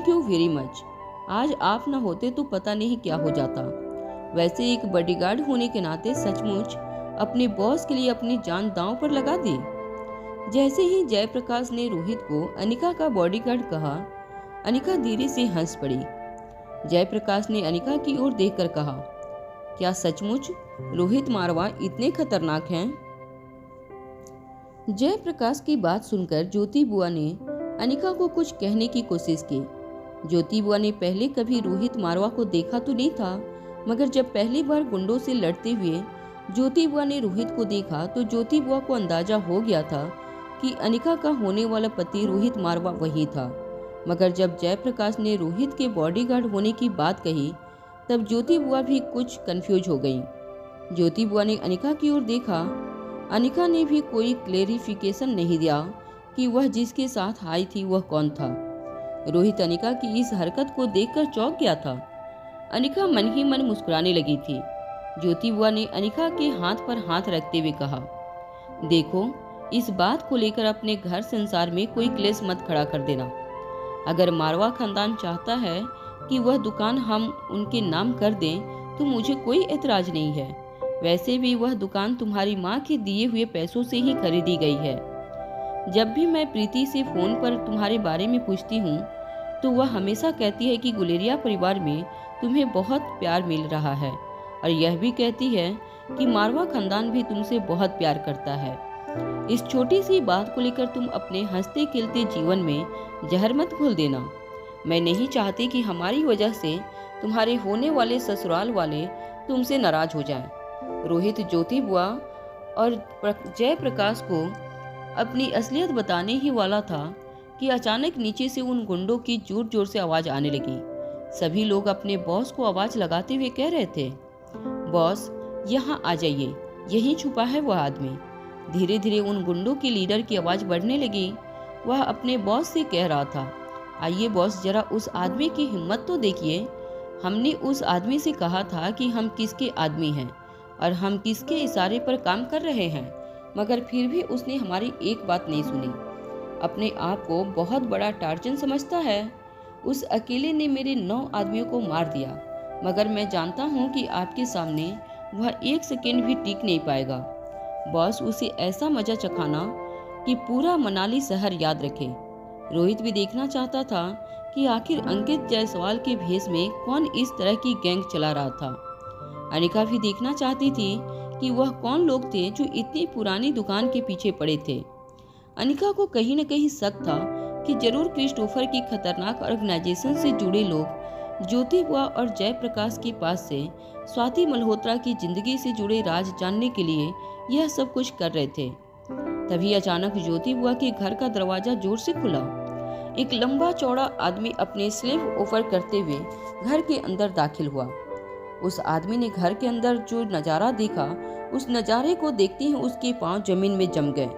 यू वेरी मच। आज आप न होते तो पता नहीं क्या हो जाता। वैसे एक बॉडीगार्ड होने के नाते सचमुच अपने बॉस के लिए अपनी जान दांव पर लगा दी। जैसे ही जयप्रकाश ने रोहित को अनिका का बॉडीगार्ड कहा, अनिका धीरे से हंस पड़ी। जयप्रकाश ने अनिका की ओर देखकर कहा, क्या सचमुच रोहित मारवा इतने खतरनाक हैं? जयप्रकाश की बात सुनकर ज्योति बुआ ने अनिका को कुछ कहने की कोशिश की। ज्योति बुआ ने पहले कभी रोहित मारवा को देखा तो नहीं था, मगर जब पहली बार गुंडों से लड़ते हुए ज्योति बुआ ने रोहित को देखा तो ज्योति बुआ को अंदाजा हो गया था कि अनिका का होने वाला पति रोहित मारवा वही था। मगर जब जयप्रकाश ने रोहित के बॉडीगार्ड होने की बात कही, तब ज्योति बुआ भी कुछ कंफ्यूज हो गई। ज्योति बुआ ने अनिका की ओर देखा। अनिका ने भी कोई क्लेरिफिकेशन नहीं दिया कि वह जिसके साथ आई थी वह कौन था। रोहित अनिका की इस हरकत को देखकर चौंक गया था। अनिका मन ही मन मुस्कुराने लगी थी। ज्योति बुआ ने अनिका के हाथ पर हाथ रखते हुए कहा, देखो, इस बात को लेकर अपने घर संसार में कोई क्लेश मत खड़ा कर देना। अगर मारवा खानदान चाहता है कि वह दुकान हम उनके नाम कर दें तो मुझे कोई एतराज नहीं है। वैसे भी वह दुकान तुम्हारी माँ के दिए हुए पैसों से ही खरीदी गई है। जब भी मैं प्रीति से फोन पर तुम्हारे बारे में पूछती हूँ तो वह हमेशा कहती है कि गुलेरिया परिवार में तुम्हें बहुत प्यार मिल रहा है, और यह भी कहती है कि मारवा खानदान भी तुमसे बहुत प्यार करता है। इस छोटी सी बात को लेकर तुम अपने हंसते खेलते जीवन में जहर मत घोल देना। मैं नहीं चाहती कि हमारी वजह से तुम्हारे होने वाले ससुराल वाले तुमसे नाराज हो जाएं। रोहित ज्योति बुआ और जयप्रकाश को अपनी असलियत बताने ही वाला था कि अचानक नीचे से उन गुंडों की जोर जोर से आवाज आने लगी। सभी लोग अपने बॉस को आवाज लगाते हुए कह रहे थे, बॉस यहाँ आ जाइए, यहीं छुपा है वह आदमी। धीरे धीरे उन गुंडों के लीडर की आवाज बढ़ने लगी। वह अपने बॉस से कह रहा था, आइए बॉस, जरा उस आदमी की हिम्मत तो देखिए। हमने उस आदमी से कहा था कि हम किसके आदमी हैं और हम किसके इशारे पर काम कर रहे हैं, मगर फिर भी उसने हमारी एक बात नहीं सुनी। अपने आप को बहुत बड़ा टार्जन समझता है। उस अकेले ने मेरे 9 आदमियों को मार दिया, मगर मैं जानता हूँ कि आपके सामने वह 1 सेकेंड भी टिक नहीं पाएगा। बॉस, उसे ऐसा मजा चखाना कि पूरा मनाली शहर याद रखे। रोहित भी देखना चाहता था कि आखिर अंकित जायसवाल के भेष में कौन इस तरह की गैंग चला रहा था। अनिका भी देखना चाहती थी कि वह कौन लोग थे जो इतनी पुरानी दुकान के पीछे पड़े थे। अनिका को कहीं न कहीं शक था कि जरूर क्रिस्टोफर की खतरनाक ऑर्गेनाइजेशन से जुड़े लोग ज्योति बुआ और जयप्रकाश के पास से स्वाति मल्होत्रा की जिंदगी से जुड़े राज जानने के लिए यह सब कुछ कर रहे थे। तभी अचानक ज्योति बुआ के घर का दरवाजा जोर से खुला। एक लंबा चौड़ा आदमी अपने स्लीव ओवर करते हुए घर के अंदर दाखिल हुआ। उस आदमी ने घर के अंदर जो नजारा देखा, उस नजारे को देखते ही उसके पांव जमीन में जम गए।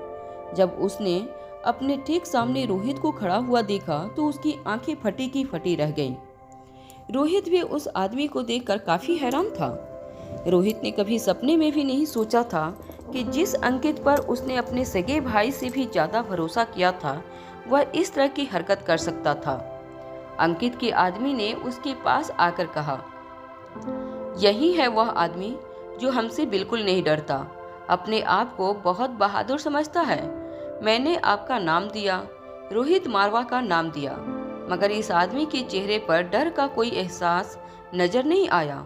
जब उसने अपने ठीक सामने रोहित को खड़ा हुआ देखा तो उसकी आंखें फटी की फटी रह गईं। रोहित भी उस आदमी को देखकर काफी हैरान था। रोहित ने कभी सपने में भी नहीं सोचा था कि जिस अंकित पर उसने अपने सगे भाई से भी ज्यादा भरोसा किया था, वह इस तरह की हरकत कर सकता था। अंकित के आदमी ने उसके पास आकर कहा, यही है वह आदमी जो हमसे बिल्कुल नहीं डरता, अपने आप को बहुत बहादुर समझता है। मैंने आपका नाम दिया, रोहित मारवा का नाम दिया। मगर इस आदमी के चेहरे पर डर का कोई एहसास नजर नहीं आया।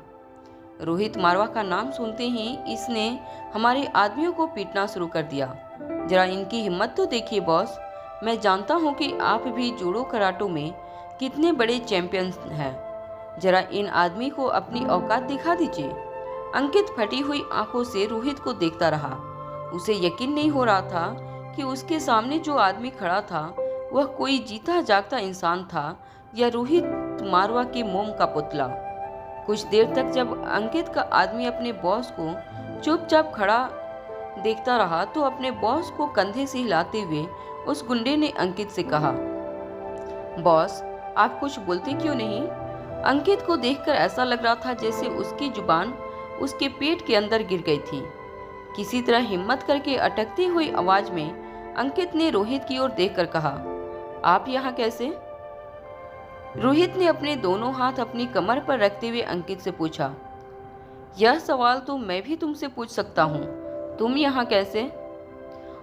रोहित मारवा का नाम सुनते ही इसने हमारे आदमियों को पीटना शुरू कर दिया। जरा इनकी हिम्मत तो देखिए बॉस, मैं जानता हूँ कि आप भी जूडो कराटो में कितने बड़े चैंपियन हैं। जरा इन आदमी को अपनी औकात दिखा दीजिए। अंकित फटी हुई आंखों से रोहित को देखता रहा। उसे यकीन नहीं हो रहा था कि उसके सामने जो आदमी खड़ा था वह कोई जीता जागता इंसान था या रोहित मारवा के मोम का पुतला। कुछ देर तक जब अंकित का आदमी अपने बॉस को चुपचाप खड़ा देखता रहा तो अपने बॉस को कंधे से हिलाते हुए उस गुंडे ने अंकित से कहा, बॉस आप कुछ बोलते क्यों नहीं? अंकित को देखकर ऐसा लग रहा था जैसे उसकी जुबान उसके पेट के अंदर गिर गई थी। किसी तरह हिम्मत करके अटकती हुई आवाज में अंकित ने रोहित की ओर देखकर कहा, आप यहाँ कैसे? रोहित ने अपने दोनों हाथ अपनी कमर पर रखते हुए अंकित से पूछा, यह सवाल तो मैं भी तुमसे पूछ सकता हूँ, तुम यहाँ कैसे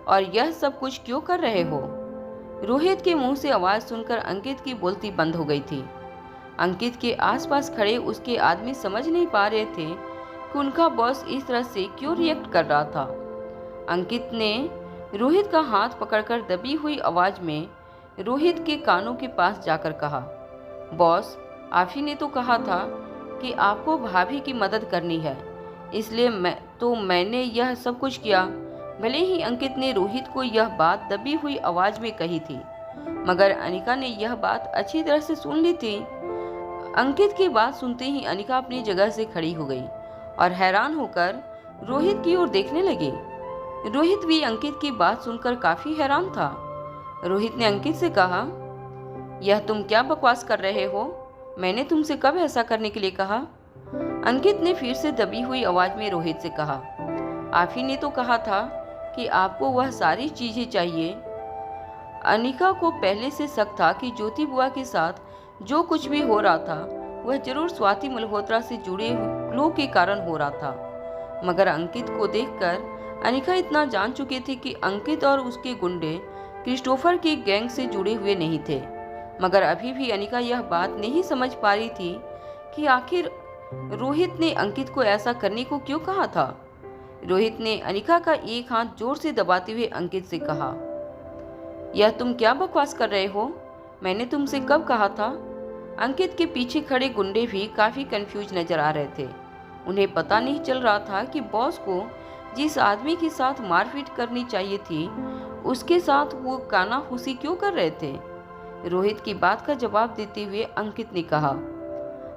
और यह सब कुछ क्यों कर रहे हो? रोहित के मुंह से आवाज सुनकर अंकित की बोलती बंद हो गई थी। अंकित के आसपास खड़े उसके आदमी समझ नहीं पा रहे थे कि उनका बॉस इस तरह से क्यों रिएक्ट कर रहा था। अंकित ने रोहित का हाथ पकड़कर दबी हुई आवाज में रोहित के कानों के पास जाकर कहा, बॉस आप ही ने तो कहा था कि आपको भाभी की मदद करनी है, इसलिए मैंने यह सब कुछ किया। भले ही अंकित ने रोहित को यह बात दबी हुई आवाज में कही थी, मगर अनिका ने यह बात अच्छी तरह से सुन ली थी। अंकित की बात सुनते ही अनिका अपनी जगह से खड़ी हो गई और हैरान होकर रोहित की ओर देखने लगी। रोहित भी अंकित की बात सुनकर काफी हैरान था। रोहित ने अंकित से कहा, यह तुम क्या बकवास कर रहे हो? मैंने तुमसे कब ऐसा करने के लिए कहा? अंकित ने फिर से दबी हुई आवाज में रोहित से कहा, आप ही ने तो कहा था कि आपको वह सारी चीजें चाहिए। अनिका को पहले से शक था कि ज्योति बुआ के साथ जो कुछ भी हो रहा था वह जरूर स्वाति मल्होत्रा से जुड़े क्लू के कारण हो रहा था। मगर अंकित को देखकर अनिका इतना जान चुके थे कि अंकित और उसके गुंडे क्रिस्टोफर की गैंग से जुड़े हुए नहीं थे। मगर अभी भी अनिका यह बात नहीं समझ पा रही थी कि आखिर रोहित ने अंकित को ऐसा करने को क्यों कहा था। रोहित ने अनिका का एक हाथ जोर से दबाते हुए अंकित से कहा, यह तुम क्या बकवास कर रहे हो? मैंने तुमसे कब कहा था? अंकित के पीछे खड़े गुंडे भी काफी कंफ्यूज नजर आ रहे थे। उन्हें पता नहीं चल रहा था कि बॉस को जिस आदमी के साथ मारपीट करनी चाहिए थी उसके साथ वो कानाफूसी क्यों कर रहे थे। रोहित की बात का जवाब देते हुए अंकित ने कहा,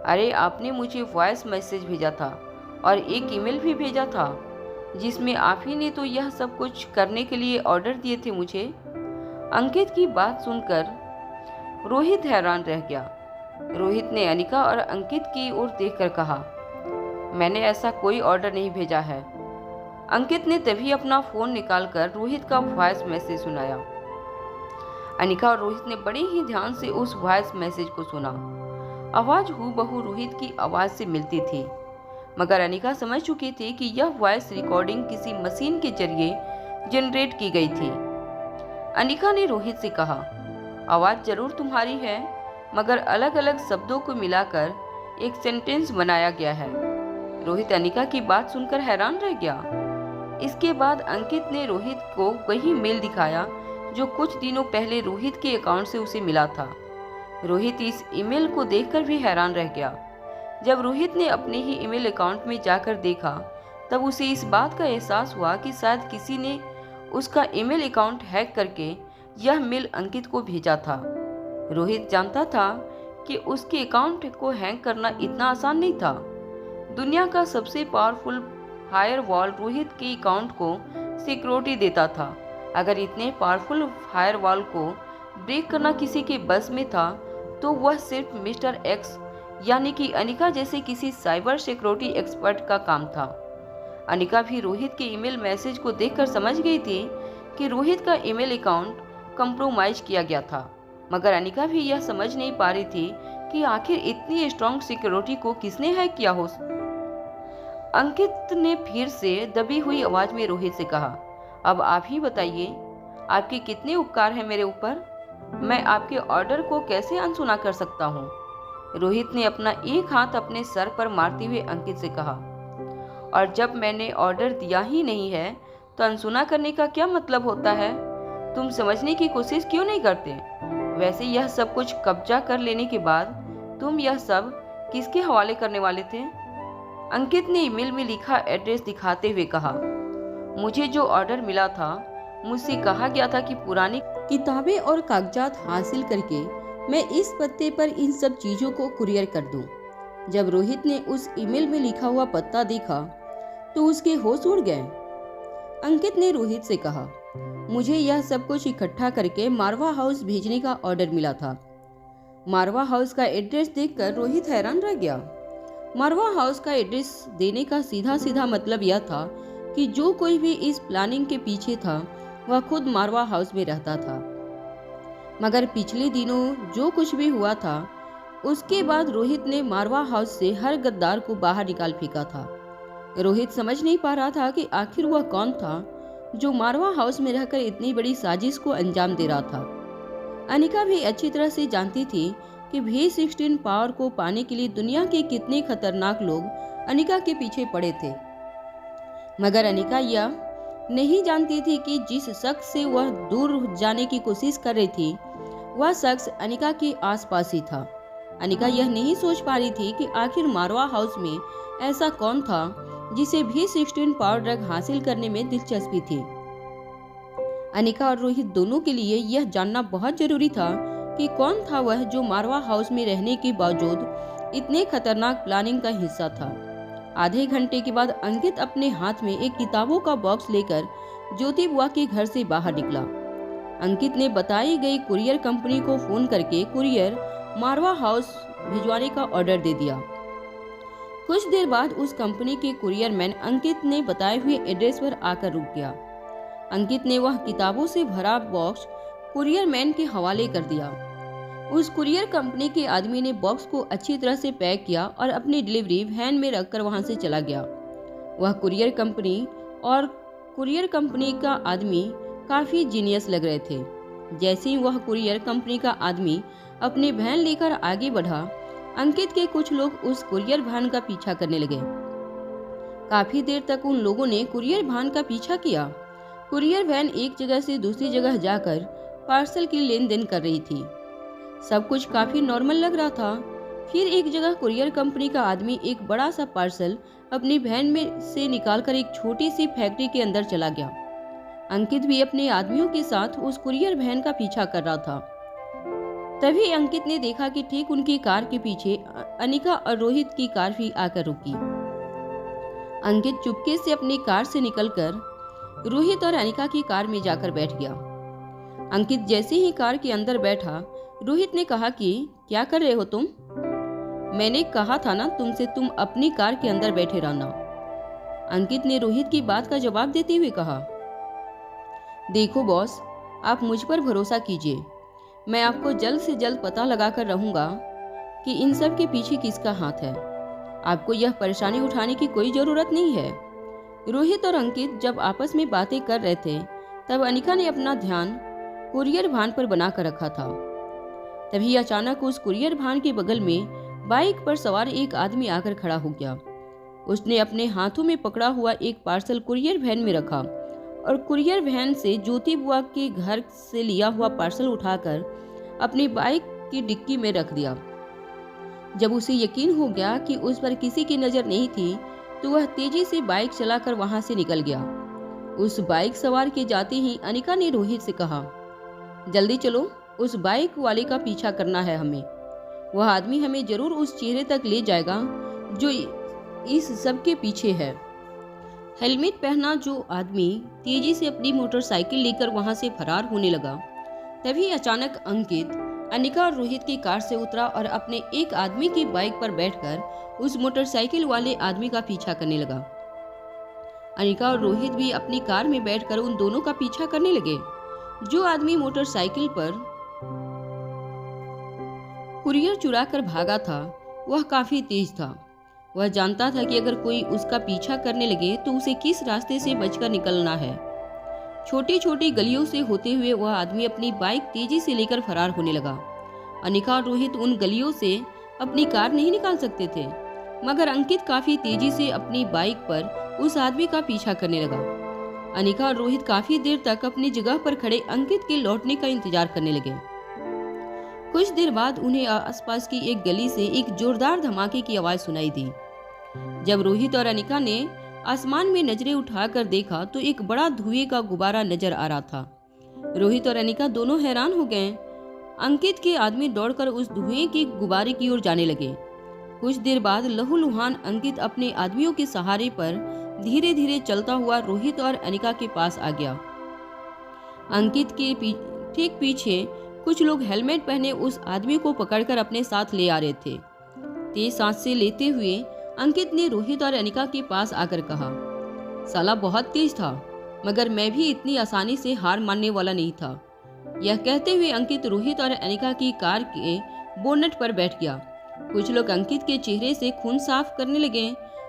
अरे आपने मुझे वॉइस मैसेज भेजा था और एक ईमेल भी भेजा था जिसमें आप ही ने तो यह सब कुछ करने के लिए ऑर्डर दिए थे मुझे। अंकित की बात सुनकर रोहित हैरान रह गया। रोहित ने अनिका और अंकित की ओर देखकर कहा, मैंने ऐसा कोई ऑर्डर नहीं भेजा है। अंकित ने तभी अपना फोन निकालकर रोहित का वॉइस मैसेज सुनाया। अनिका और रोहित ने बड़े ही ध्यान से उस वॉइस मैसेज को सुना। आवाज हूबहू रोहित की आवाज से मिलती थी, मगर अनिका समझ चुकी थी कि यह वॉइस रिकॉर्डिंग किसी मशीन के जरिए जनरेट की गई थी। अनिका ने रोहित से कहा, आवाज जरूर तुम्हारी है, मगर अलग अलग शब्दों को मिलाकर एक सेंटेंस बनाया गया है। रोहित अनिका की बात सुनकर हैरान रह गया। इसके बाद अंकित ने रोहित को वही मेल दिखाया जो कुछ दिनों पहले रोहित के अकाउंट से उसे मिला था। रोहित इस ईमेल को देखकर भी हैरान रह गया। जब रोहित ने अपने ही ईमेल अकाउंट में जाकर देखा तब उसे इस बात का एहसास हुआ कि शायद किसी ने उसका ईमेल अकाउंट हैक करके यह मेल अंकित को भेजा था। रोहित जानता था कि उसके अकाउंट को हैक करना इतना आसान नहीं था। दुनिया का सबसे पावरफुल फायरवॉल रोहित के अकाउंट को सिक्योरिटी देता था। अगर इतने पावरफुल फायरवॉल को ब्रेक करना किसी के बस में था तो वह सिर्फ मिस्टर एक्स यानी कि अनिका जैसे किसी साइबर सिक्योरिटी एक्सपर्ट का काम था। अनिका भी रोहित के ईमेल मैसेज को देखकर समझ गई थी कि रोहित का ईमेल अकाउंट कंप्रोमाइज किया गया था, मगर अनिका भी यह समझ नहीं पा रही थी कि आखिर इतनी स्ट्रॉन्ग सिक्योरिटी को किसने हैक किया हो। अंकित ने फिर से दबी हुई आवाज में रोहित से कहा, अब आप ही बताइए, आपके कितने उपकार हैं मेरे ऊपर? मैं आपके ऑर्डर को कैसे अनसुना कर सकता हूँ? रोहित ने अपना एक हाथ अपने सर पर मारते हुए अंकित से कहा। और जब मैंने ऑर्डर दिया ही नहीं है तो अनसुना करने का क्या मतलब होता है? तुम समझने की कोशिश क्यों नहीं करते? वैसे यह सब कुछ कब्जा कर लेने के बाद तुम यह सब किसके हवाले करने वाले थे? अंकित ने ईमेल में लिखा एड्रेस दिखाते हुए कहा। मुझे जो ऑर्डर मिला था, मुझसे कहा गया था कि पुरानी किताबें और कागजात हासिल करके मैं इस पते पर इन सब चीजों को कुरियर कर दूं। जब रोहित ने उस ईमेल में लिखा हुआ पता देखा तो उसके होश उड़ गए। अंकित ने रोहित से कहा, मुझे यह सब कुछ इकट्ठा करके मारवा हाउस भेजने का ऑर्डर मिला था। मारवा हाउस का एड्रेस देखकर रोहित हैरान रह गया। मारवा हाउस का एड्रेस देने का सीधा सीधा मतलब यह था कि जो कोई भी इस प्लानिंग के पीछे था वह खुद मारवा हाउस में रहता था। मगर पिछले दिनों जो कुछ भी हुआ था उसके बाद रोहित ने मारवा हाउस से हर गद्दार को बाहर निकाल फेंका था। रोहित समझ नहीं पा रहा था कि आखिर वह कौन था जो मारवा हाउस में रहकर इतनी बड़ी साजिश को अंजाम दे रहा था। अनिका भी अच्छी तरह से जानती थी कि V16 पावर को पाने के लिए दुनिया के कितने खतरनाक लोग अनिका के पीछे पड़े थे। मगर अनिका यह नहीं जानती थी कि जिस शख्स से वह दूर जाने की कोशिश कर रही थी वह शख्स अनिका के आसपास ही था। अनिका यह नहीं सोच पा रही थी कि आखिर मारवा हाउस में ऐसा कौन था जिसे V16 पावर ड्रग हासिल करने में दिलचस्पी थी। अनिका और रोहित दोनों के लिए यह जानना बहुत जरूरी था कि कौन था वह जो मारवा हाउस में रहने के बावजूद इतने खतरनाक प्लानिंग का हिस्सा था। आधे घंटे के बाद अंकित अपने हाथ में एक किताबों का बॉक्स लेकर ज्योति बुआ के घर से बाहर निकला। अंकित ने बताई गई कुरियर कंपनी को फोन करके कुरियर मारवा हाउस भिजवाने का ऑर्डर दे दिया। कुछ देर बाद उस कंपनी के कुरियर मैन अंकित ने बताए हुए एड्रेस पर आकर रुक गया। अंकित ने वह किताबों से भरा बॉक्स कुरियर मैन के हवाले कर दिया। उस कुरियर कंपनी के आदमी ने बॉक्स को अच्छी तरह से पैक किया और अपनी डिलीवरी वैन में रखकर वहां से चला गया। वह कुरियर कंपनी का आदमी काफी जीनियस लग रहे थे। जैसे ही वह कुरियर कंपनी का आदमी अपनी वैन लेकर आगे बढ़ा, अंकित के कुछ लोग उस कुरियर वैन का पीछा करने लगे। काफी देर तक उन लोगों ने कुरियर वैन का पीछा किया। कुरियर वैन एक जगह से दूसरी जगह जाकर पार्सल की लेन देन कर रही थी। सब कुछ काफी नॉर्मल लग रहा था। फिर एक जगह कुरियर कंपनी का आदमी एक बड़ा सा पार्सल अपनी वैन में से निकालकर एक छोटी सी फैक्ट्री के अंदर चला गया। अंकित भी अपने आदमियों के साथ उस कुरियर वैन का पीछा कर रहा था। तभी अंकित ने देखा कि ठीक उनकी कार के पीछे अनिका और रोहित की कार भी आकर रुकी। अंकित चुपके से अपनी कार से निकलकर रोहित और अनिका की कार में जाकर बैठ गया। अंकित जैसे ही कार के अंदर बैठा, रोहित ने कहा कि क्या कर रहे हो तुम? मैंने कहा था ना तुमसे, तुम अपनी कार के अंदर बैठे रहना। अंकित ने रोहित की बात का जवाब देते हुए कहा, देखो बॉस, आप मुझ पर भरोसा कीजिए। मैं आपको जल्द से जल्द पता लगा कर रहूंगा कि इन सब के पीछे किसका हाथ है। आपको यह परेशानी उठाने की कोई जरूरत नहीं है। रोहित और अंकित जब आपस में बातें कर रहे थे तब अनिका ने अपना ध्यान कुरियर वैन पर बना कर रखा था। तभी अचानक उस कुरियर वैन के बगल में बाइक पर सवार एक आदमी आकर खड़ा हो गया। उसने अपने हाथों में पकड़ा हुआ एक पार्सल कुरियर वैन में रखा और कुरियर वैन से ज्योति बुआ के घर से लिया हुआ पार्सल उठाकर अपनी बाइक की डिक्की में रख दिया। जब उसे यकीन हो गया कि उस पर किसी की नजर नहीं थी तो वह तेजी से बाइक चलाकर वहां से निकल गया। उस बाइक सवार के जाते ही अनिका ने रोहित से कहा, जल्दी चलो, उस बाइक वाले का पीछा करना है हमें। वह आदमी हमें जरूर उस चेहरे तक ले जाएगा जो इस सब के पीछे है। हेलमेट पहना जो आदमी तेजी से अपनी मोटरसाइकिल लेकर वहां से फरार होने लगा। तभी अचानक अंकित अनिका और रोहित की कार से उतरा और अपने एक आदमी की बाइक पर बैठकर उस मोटरसाइकिल वाले आदमी का पीछा करने लगा। अनिका और रोहित भी अपनी कार में बैठकर उन दोनों का पीछा करने लगे। जो आदमी मोटरसाइकिल पर कुरियर चुरा कर भागा था वह काफी तेज था। वह जानता था कि अगर कोई उसका पीछा करने लगे तो उसे किस रास्ते से बचकर निकलना है। छोटी छोटी गलियों से होते हुए वह आदमी अपनी बाइक तेजी से लेकर फरार होने लगा। अनिका और रोहित उन गलियों से अपनी कार नहीं निकाल सकते थे, मगर अंकित काफी तेजी से अपनी बाइक पर उस आदमी का पीछा करने लगा। अनिका और रोहित काफी देर तक अपनी जगह पर खड़े अंकित के लौटने का इंतजार करने लगे। कुछ देर बाद उन्हें आसपास की एक गली से एक जोरदार धमाके की आवाज सुनाई दी। जब रोहित और अनिका ने आसमान में नजरें उठाकर देखा तो एक बड़ा धुएं का गुब्बारा नजर आ रहा था। रोहित और अनिका दोनों हैरान हो गए। अंकित के आदमी दौड़कर उस धुएं के गुब्बारे की ओर जाने लगे। कुछ देर बाद लहूलुहान अंकित अपने आदमियों के सहारे पर धीरे धीरे चलता हुआ रोहित और अनिका के पास आ गया। अंकित के ठीक पीछे कुछ लोग हेलमेट पहने उस आदमी को पकड़कर अपने साथ ले आ रहे थे। तेज सांसें लेते हुए अंकित ने रोहित और अनिका के पास आकर कहा, साला बहुत तेज था, मगर मैं भी इतनी आसानी से हार मानने वाला नहीं था। यह कहते हुए अंकित रोहित और अनिका की कार के बोनट पर बैठ गया। कुछ लोग अंकित के चेहरे से खून साफ करने लगे।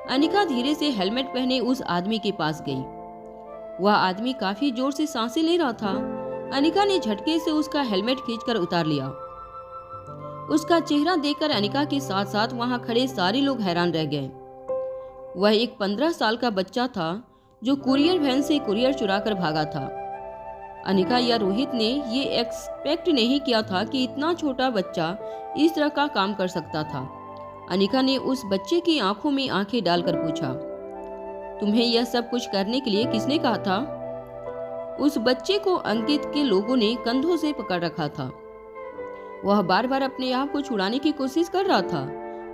अनिका धीरे से हेलमेट पहने उस आदमी के पास गई। वह आदमी काफी जोर से सांसें ले रहा था। अनिका ने झटके से उसका हेलमेट खींचकर उतार लिया। उसका चेहरा देखकर अनिका के साथ साथ वहां खड़े सारे लोग हैरान रह गए। वह एक 15 साल का बच्चा था जो कुरियर वैन से कुरियर चुराकर भागा था। अनिका या रोहित ने ये एक्सपेक्ट नहीं किया था कि इतना छोटा बच्चा इस तरह का काम कर सकता था। अनिका ने उस बच्चे की आंखों में आंखें डालकर पूछा, तुम्हें यह सब कुछ करने के लिए किसने कहा था? उस बच्चे को अंकित के लोगों ने कंधों से पकड़ रखा था। वह बार बार अपने आप को छुड़ाने की कोशिश कर रहा था,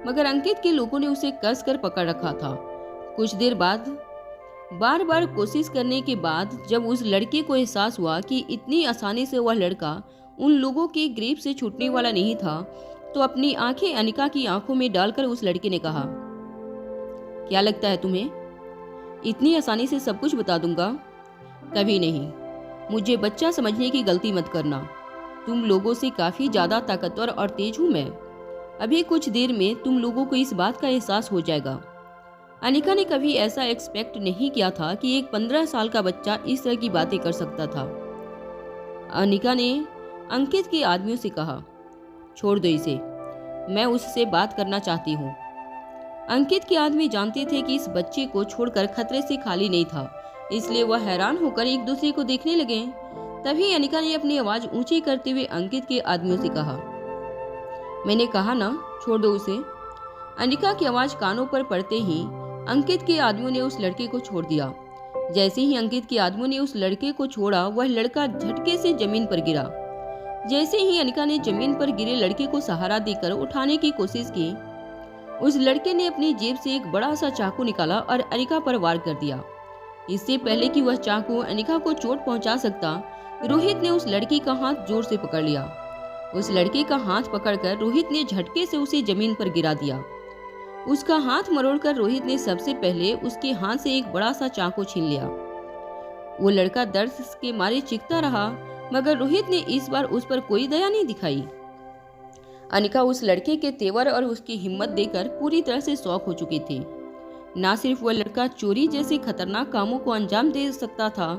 मगर अंकित के लोगों ने उसे कसकर पकड़ रखा था। कुछ देर बाद बार बार कोशिश करने के बाद जब उस लड़के को एहसास हुआ कि इतनी आसानी से वह लड़का उन लोगों के ग्रिप से छूटने वाला नहीं था, तो अपनी आंखें अनिका की आंखों में डालकर उस लड़के ने कहा, क्या लगता है तुम्हें इतनी आसानी से सब कुछ बता दूंगा? कभी नहीं। मुझे बच्चा समझने की गलती मत करना। तुम लोगों से काफी ज्यादा ताकतवर और तेज हूं मैं। अभी कुछ देर में तुम लोगों को इस बात का एहसास हो जाएगा। अनिका ने कभी ऐसा एक्सपेक्ट नहीं किया था कि एक 15 साल का बच्चा इस तरह की बातें कर सकता था। अनिका ने अंकित के आदमियों से कहा, छोड़ दो इसे, मैं उससे बात करना चाहती हूँ। अंकित के आदमी जानते थे कि इस बच्चे को छोड़कर खतरे से खाली नहीं था, इसलिए वह हैरान होकर एक दूसरे को देखने लगे। तभी अनिका ने अपनी आवाज ऊंची करते हुए अंकित के आदमियों से कहा, मैंने कहा ना, छोड़ दो उसे। अनिका की आवाज कानों पर पड़ते ही अंकित के आदमियों ने उस लड़के को छोड़ दिया। जैसे ही अंकित के आदमियों ने उस लड़के को छोड़ा, वह लड़का झटके से जमीन पर गिरा। जैसे ही अनिका ने जमीन पर गिरे लड़के को सहारा देकर उठाने की कोशिश की, उस लड़के ने अपनी जेब से एक बड़ा सा चाकू निकाला और अनिका पर वार कर दिया। इससे पहले कि वह चाकू अनिका को चोट पहुंचा सकता, रोहित ने उस लड़की का हाथ जोर से पकड़ लिया। उस लड़के का हाथ पकड़कर रोहित ने झटके से उसे जमीन पर गिरा दिया। उसका हाथ मरोड़कर रोहित ने सबसे पहले उसके हाथ से एक बड़ा सा चाकू छीन लिया। वो लड़का दर्द के मारे चीखता रहा, मगर रोहित ने इस बार उस पर कोई दया नहीं दिखाई। अनिका उस लड़के के तेवर और उसकी हिम्मत देखकर पूरी तरह से शॉक हो चुकी थी। ना सिर्फ वह लड़का चोरी जैसे खतरनाक कामों को अंजाम दे सकता था,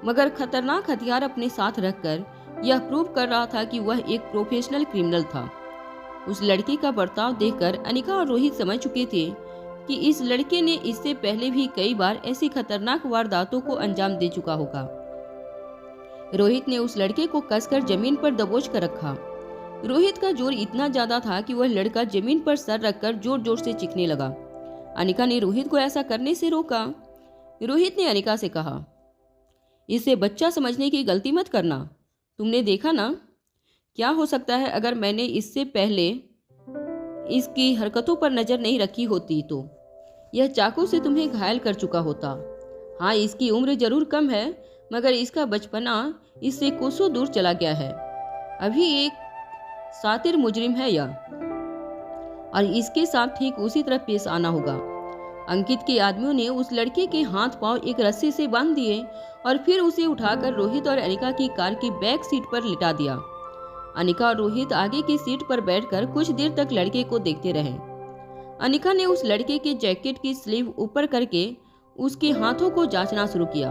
मगर खतरनाक हथियार अपने साथ रखकर यह प्रूव कर रहा था कि वह एक प्रोफेशनल क्रिमिनल था। उस लड़के का बर्ताव देखकर अनिका और रोहित समझ चुके थे कि इस लड़के ने इससे पहले भी कई बार ऐसी खतरनाक वारदातों को अंजाम दे चुका होगा। रोहित ने उस लड़के को कसकर जमीन पर दबोच कर रखा। रोहित का जोर इतना ज्यादा था कि वह लड़का जमीन पर सर रखकर जोर जोर से चीखने लगा। अनिका ने रोहित को ऐसा करने से रोका। रोहित ने अनिका से कहा, इसे बच्चा समझने की गलती मत करना। तुमने देखा ना क्या हो सकता है अगर मैंने इससे पहले इसकी हरकतों पर नजर नहीं रखी होती तो यह चाकू से तुम्हें घायल कर चुका होता। हाँ, इसकी उम्र जरूर कम है, मगर इसका बचपना इससे कोसों दूर चला गया है। अभी एक सातिर मुजरिम है यह, और इसके साथ ठीक उसी तरह पेश आना होगा। अंकित के आदमियों ने उस लड़के के हाथ पांव एक रस्सी से बांध दिए और फिर उसे उठाकर रोहित और अनिका की कार की बैक सीट पर लिटा दिया। अनिका और रोहित आगे की सीट पर बैठकर कुछ देर तक लड़के को देखते रहे। अनिका ने उस लड़के के जैकेट की स्लीव ऊपर करके उसके हाथों को जांचना शुरू किया।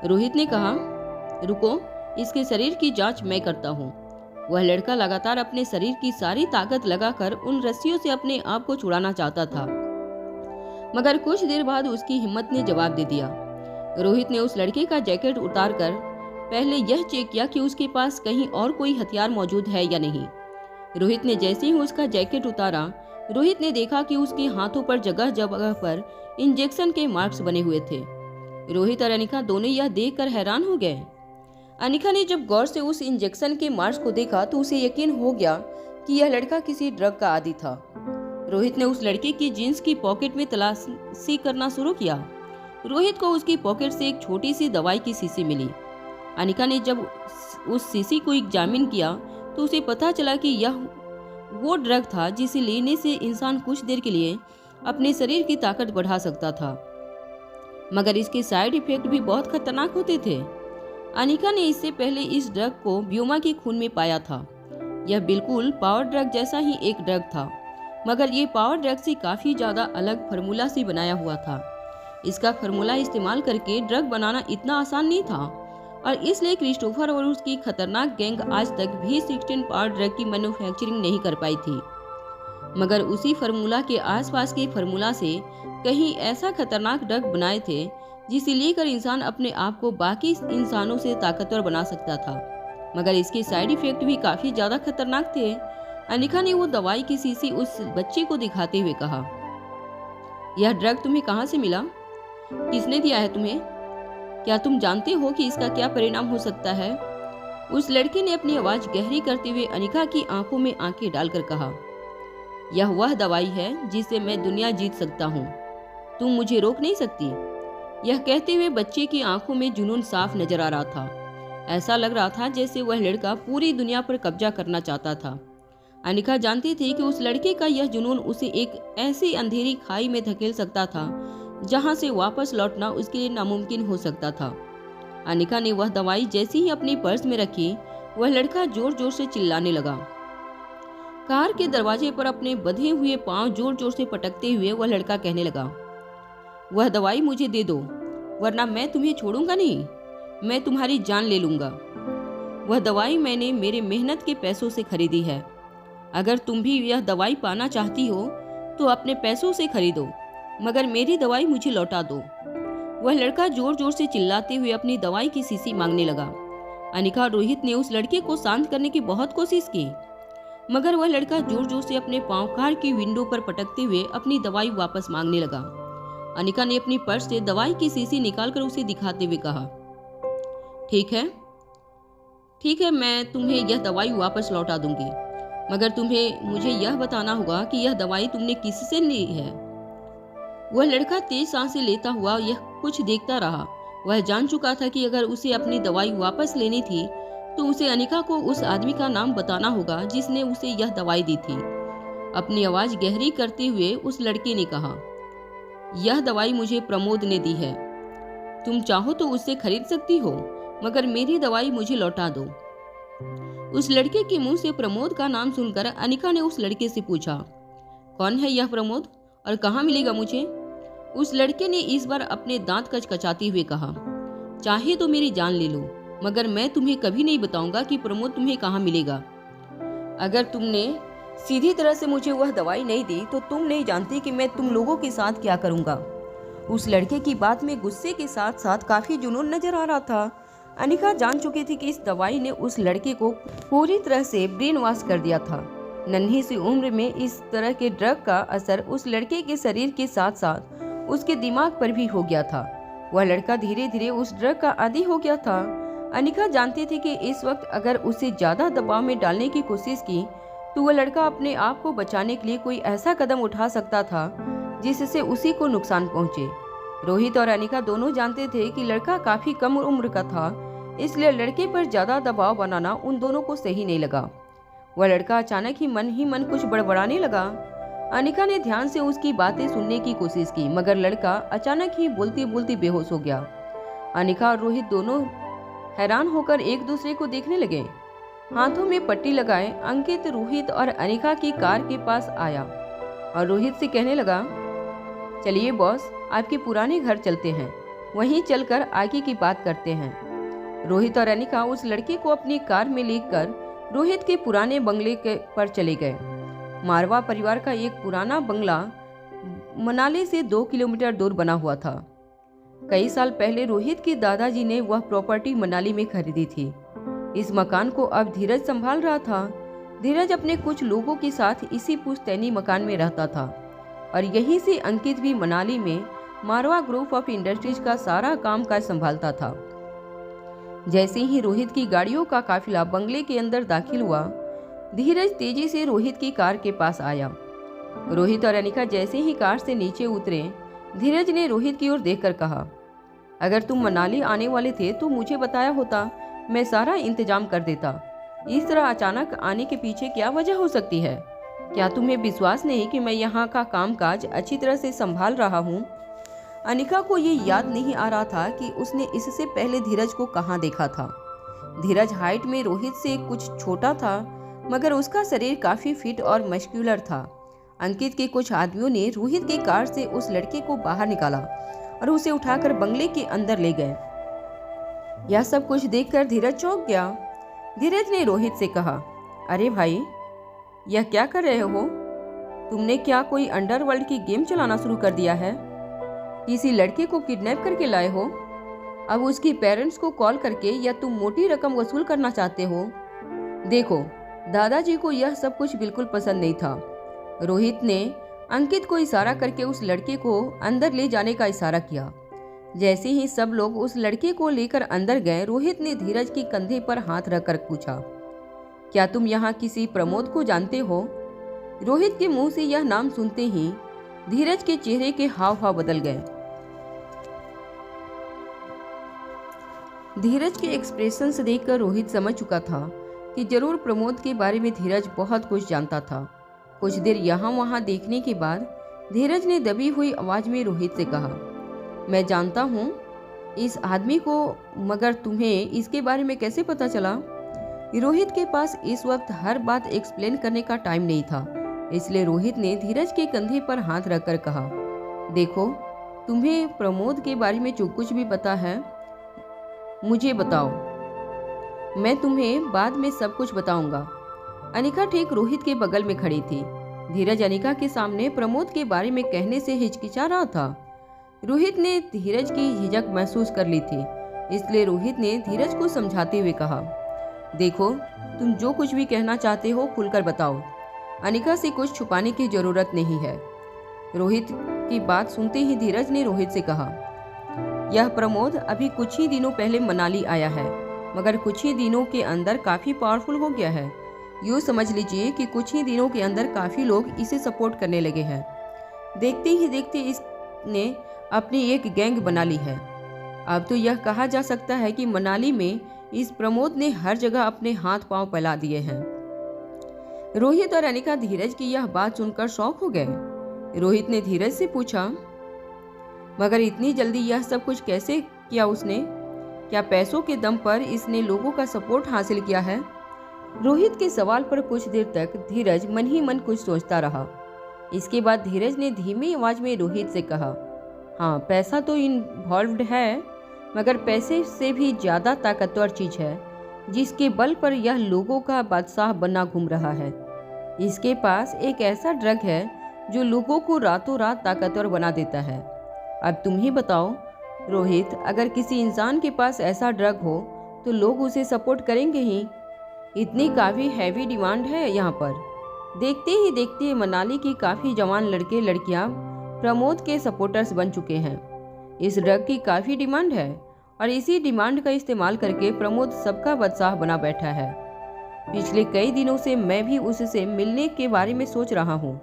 रोहित ने कहा, रुको, इसके शरीर की जांच मैं करता हूँ। वह लड़का लगातार अपने शरीर की सारी ताकत लगाकर उन रस्सियों से अपने आप को छुड़ाना चाहता था, मगर कुछ देर बाद उसकी हिम्मत ने जवाब दे दिया। रोहित ने उस लड़के का जैकेट उतारकर पहले यह चेक किया कि उसके पास कहीं और कोई हथियार मौजूद है या नहीं। रोहित ने जैसे ही उसका जैकेट उतारा, रोहित ने देखा कि उसके हाथों पर जगह जगह पर इंजेक्शन के मार्क्स बने हुए थे। रोहित और अनिका दोनों यह देखकर हैरान हो गए। अनिका ने जब गौर से उस इंजेक्शन के मार्क्स को देखा तो उसे यकीन हो गया कि यह लड़का किसी ड्रग का आदी था। रोहित ने उस लड़के की जींस की पॉकेट में तलाशी करना शुरू किया। रोहित को उसकी पॉकेट से एक छोटी सी दवाई की शीशी मिली। अनिका ने जब उस शीशी को एग्जामिन किया तो उसे पता चला कि यह वो ड्रग था जिसे लेने से इंसान कुछ देर के लिए अपने शरीर की ताकत बढ़ा सकता था, मगर इसके साइड इफेक्ट भी बहुत खतरनाक होते थे। अनिका ने इससे पहले इस ड्रग को व्योमा के खून में पाया था। यह बिल्कुल पावर ड्रग जैसा ही एक ड्रग था, मगर ये पावर ड्रग से काफी ज्यादा अलग फार्मूला से बनाया हुआ था। इसका फार्मूला इस्तेमाल करके ड्रग बनाना इतना आसान नहीं था और इसलिए क्रिस्टोफर और उसकी खतरनाक गैंग आज तक भी 16 पावर ड्रग की मैन्युफैक्चरिंग नहीं कर पाई थी। मगर उसी फार्मूला के आसपास के फार्मूला से कहीं ऐसा खतरनाक ड्रग बनाए थे जिसे लेकर इंसान अपने आप को बाकी इंसानों से ताकतवर बना सकता था, मगर इसके साइड इफेक्ट भी काफी ज्यादा खतरनाक थे। अनिका ने वो दवाई की शीशी उस बच्चे को दिखाते हुए कहा, यह ड्रग तुम्हें कहाँ से मिला? किसने दिया है तुम्हें? क्या तुम जानते हो कि इसका क्या परिणाम हो सकता है? उस लड़के ने अपनी आवाज गहरी करते हुए अनिका की आंखों में आंखें डालकर कहा, यह वह दवाई है जिससे मैं दुनिया जीत सकता हूँ। तुम मुझे रोक नहीं सकती। यह कहते हुए बच्चे की आंखों में जुनून साफ नजर आ रहा था। ऐसा लग रहा था जैसे वह लड़का पूरी दुनिया पर कब्जा करना चाहता था। अनिका जानती थी कि उस लड़के का यह जुनून उसे एक ऐसी अंधेरी खाई में धकेल सकता था जहां से वापस लौटना उसके लिए नामुमकिन हो सकता था। अनिका ने वह दवाई जैसे ही अपनी पर्स में रखी, वह लड़का जोर जोर से चिल्लाने लगा। कार के दरवाजे पर अपने बंधे हुए पांव जोर जोर से पटकते हुए वह लड़का कहने लगा, वह दवाई मुझे दे दो, वरना मैं तुम्हें छोड़ूंगा नहीं, मैं तुम्हारी जान ले लूंगा। वह दवाई मैंने मेरे मेहनत के पैसों से खरीदी है। अगर तुम भी यह दवाई पाना चाहती हो तो अपने पैसों से खरीदो, मगर मेरी दवाई मुझे लौटा दो। वह लड़का जोर जोर से चिल्लाते हुए अपनी दवाई की शीशी मांगने लगा। अनिका और रोहित ने उस लड़के को शांत करने की बहुत कोशिश की, मगर वह लड़का जोर जोर से अपने पांव कार की विंडो पर पटकते हुए अपनी दवाई वापस मांगने लगा। अनिका ने अपनी पर्स से दवाई की शीशी निकालकर उसे दिखाते हुए कहा, ठीक है, मैं तुम्हें यह दवाई वापस लौटा दूंगी, मगर तुम्हें मुझे यह बताना होगा कि यह दवाई तुमने किससे ली है। वह लड़का तेज सांसें लेता हुआ यह कुछ देखता रहा। वह जान चुका था कि अगर उसे अपनी दवाई वापस लेनी थी तो उसे अनिका को उस आदमी का नाम बताना होगा जिसने उसे यह दवाई दी थी। अपनी आवाज गहरी करते हुए उस लड़के ने कहा, यह दवाई मुझे प्रमोद ने दी है। तुम चाहो तो उससे खरीद सकती हो, मगर मेरी दवाई मुझे लौटा दो। उस लड़के के मुंह से प्रमोद का नाम सुनकर अनिका ने उस लड़के से पूछा, कौन है यह प्रमोद और कहाँ मिलेगा मुझे? उस लड़के ने इस बार अपने दांत कचकचाते हुए कहा, चाहे तो मेरी जान ले लो, मगर मैं तुम्हें कभी नहीं बताऊंगा कि प्रमोद तुम्हें कहाँ मिलेगा। अगर तुमने सीधी तरह से मुझे वह दवाई नहीं दी तो तुम नहीं जानती कि मैं तुम लोगों के साथ क्या करूंगा। उस लड़के की बात में गुस्से के साथ साथ काफी जुनून नजर आ रहा था। अनिका जान चुकी थी कि इस दवाई ने उस लड़के को पूरी तरह से ब्रेन वॉश कर दिया था। नन्ही सी उम्र में इस तरह के ड्रग का असर उस लड़के के शरीर के साथ साथ उसके दिमाग पर भी हो गया था। वह लड़का धीरे धीरे उस ड्रग का आदी हो गया था। अनिका जानती थी कि इस वक्त अगर उसे ज्यादा दबाव में डालने की कोशिश की तो वह लड़का अपने आप को बचाने के लिए कोई ऐसा कदम उठा सकता था जिससे उसी को नुकसान पहुंचे। रोहित और अनिका दोनों जानते थे कि लड़का काफी कम उम्र का था, इसलिए लड़के पर ज्यादा दबाव बनाना उन दोनों को सही नहीं लगा। वह लड़का अचानक ही मन कुछ बड़बड़ाने लगा। अनिका ने ध्यान से उसकी बातें सुनने की कोशिश की, मगर लड़का अचानक ही बोलते बोलते बेहोश हो गया। अनिका और रोहित दोनों हैरान होकर एक दूसरे को देखने लगे। हाथों में पट्टी लगाए अंकित रोहित और अनिका की कार के पास आया और रोहित से कहने लगा, चलिए बॉस, आपके पुराने घर चलते हैं। वहीं चलकर आगे की बात करते हैं। रोहित और अनिका उस लड़के को अपनी कार में लेकर रोहित के पुराने बंगले पर चले गए। मारवा परिवार का एक पुराना बंगला मनाली से 2 किलोमीटर दूर बना हुआ था। कई साल पहले रोहित के दादाजी ने वह प्रॉपर्टी मनाली में खरीदी थी। इस मकान को अब धीरज संभाल रहा था। धीरज अपने कुछ लोगों के साथ इसी पुश्तैनी मकान में रहता था और यहीं से अंकित भी मनाली में मारवा ग्रुप ऑफ इंडस्ट्रीज का सारा कामकाज संभालता था। जैसे ही रोहित की गाड़ियों का काफिला बंगले के अंदर दाखिल हुआ, धीरज तेजी से रोहित की कार के पास आया। रोहित और अनिका जैसे ही कार से नीचे उतरे, धीरज ने रोहित की ओर देखकर कहा, अगर तुम मनाली आने वाले थे तो मुझे बताया होता, मैं सारा इंतजाम कर देता। इस तरह अचानक आने के पीछे क्या वजह हो सकती है? क्या तुम्हें विश्वास नहीं कि मैं यहाँ का कामकाज अच्छी तरह से संभाल रहा हूँ? अनिका को ये याद नहीं आ रहा था कि उसने इससे पहले धीरज को कहाँ देखा था। धीरज हाइट में रोहित से कुछ छोटा था, मगर उसका शरीर काफी फिट और मस्कुलर था। अंकित के कुछ आदमियों ने रोहित की कार से उस लड़के को बाहर निकाला और उसे उठाकर बंगले के अंदर ले गए। यह सब कुछ देखकर धीरज चौंक गया। धीरज ने रोहित से कहा, अरे भाई, यह क्या कर रहे हो? तुमने क्या कोई अंडरवर्ल्ड की गेम चलाना शुरू कर दिया है? किसी लड़के को किडनैप करके लाए हो? अब उसके पेरेंट्स को कॉल करके या तुम मोटी रकम वसूल करना चाहते हो? देखो, दादाजी को यह सब कुछ बिल्कुल पसंद नहीं था। रोहित ने अंकित को इशारा करके उस लड़के को अंदर ले जाने का इशारा किया। जैसे ही सब लोग उस लड़के को लेकर अंदर गए, रोहित ने धीरज के कंधे पर हाथ रखकर पूछा, क्या तुम यहाँ किसी प्रमोद को जानते हो? रोहित के मुंह से यह नाम सुनते ही धीरज के चेहरे के हाव भाव बदल गए। धीरज के एक्सप्रेशन से देखकर रोहित समझ चुका था कि जरूर प्रमोद के बारे में धीरज बहुत कुछ जानता था। कुछ देर यहाँ वहाँ देखने के बाद धीरज ने दबी हुई आवाज में रोहित से कहा, मैं जानता हूँ इस आदमी को, मगर तुम्हें इसके बारे में कैसे पता चला? रोहित के पास इस वक्त हर बात एक्सप्लेन करने का टाइम नहीं था, इसलिए रोहित ने धीरज के कंधे पर हाथ रखकर कहा, देखो, तुम्हें प्रमोद के बारे में जो कुछ भी पता है मुझे बताओ, मैं तुम्हें बाद में सब कुछ बताऊंगा। अनिका ठीक रोहित के बगल में खड़ी थी। धीरज अनिका के सामने प्रमोद के बारे में कहने से हिचकिचा रहा था। रोहित ने धीरज की झिझक महसूस कर ली थी, इसलिए रोहित ने धीरज को समझाते हुए कहा, देखो, तुम जो कुछ भी कहना चाहते हो खुलकर बताओ। अनिका से कुछ छुपाने की जरूरत नहीं है। रोहित की बात सुनते ही धीरज ने रोहित से कहा, यह प्रमोद अभी कुछ ही दिनों पहले मनाली आया है, मगर कुछ ही दिनों के अंदर काफी पावरफुल हो गया है। यूँ समझ लीजिए कि कुछ ही दिनों के अंदर काफी लोग इसे सपोर्ट करने लगे हैं। देखते ही देखते इसने अपनी एक गैंग बना ली है। अब तो यह कहा जा सकता है कि मनाली में इस प्रमोद ने हर जगह अपने हाथ पांव फैला दिए हैं। रोहित और अनिका धीरज की यह बात सुनकर शॉक हो गए। रोहित ने धीरज से पूछा, मगर इतनी जल्दी यह सब कुछ कैसे किया उसने? क्या पैसों के दम पर इसने लोगों का सपोर्ट हासिल किया है? रोहित के सवाल पर कुछ देर तक धीरज मन ही मन कुछ सोचता रहा। इसके बाद धीरज ने धीमी आवाज में रोहित से कहा, हाँ, पैसा तो इन्वॉल्व्ड है, मगर पैसे से भी ज्यादा ताकतवर चीज है जिसके बल पर यह लोगों का बादशाह बना घूम रहा है। इसके पास एक ऐसा ड्रग है जो लोगों को रातों रात ताकतवर बना देता है। अब तुम ही बताओ रोहित, अगर किसी इंसान के पास ऐसा ड्रग हो तो लोग उसे सपोर्ट करेंगे ही। इतनी काफ़ी हैवी डिमांड है यहाँ पर। देखते ही देखते मनाली की काफ़ी जवान लड़के लड़कियाँ प्रमोद के सपोर्टर्स बन चुके हैं। इस ड्रग की काफ़ी डिमांड है और इसी डिमांड का इस्तेमाल करके प्रमोद सबका बादशाह बना बैठा है। पिछले कई दिनों से मैं भी उससे मिलने के बारे में सोच रहा हूँ।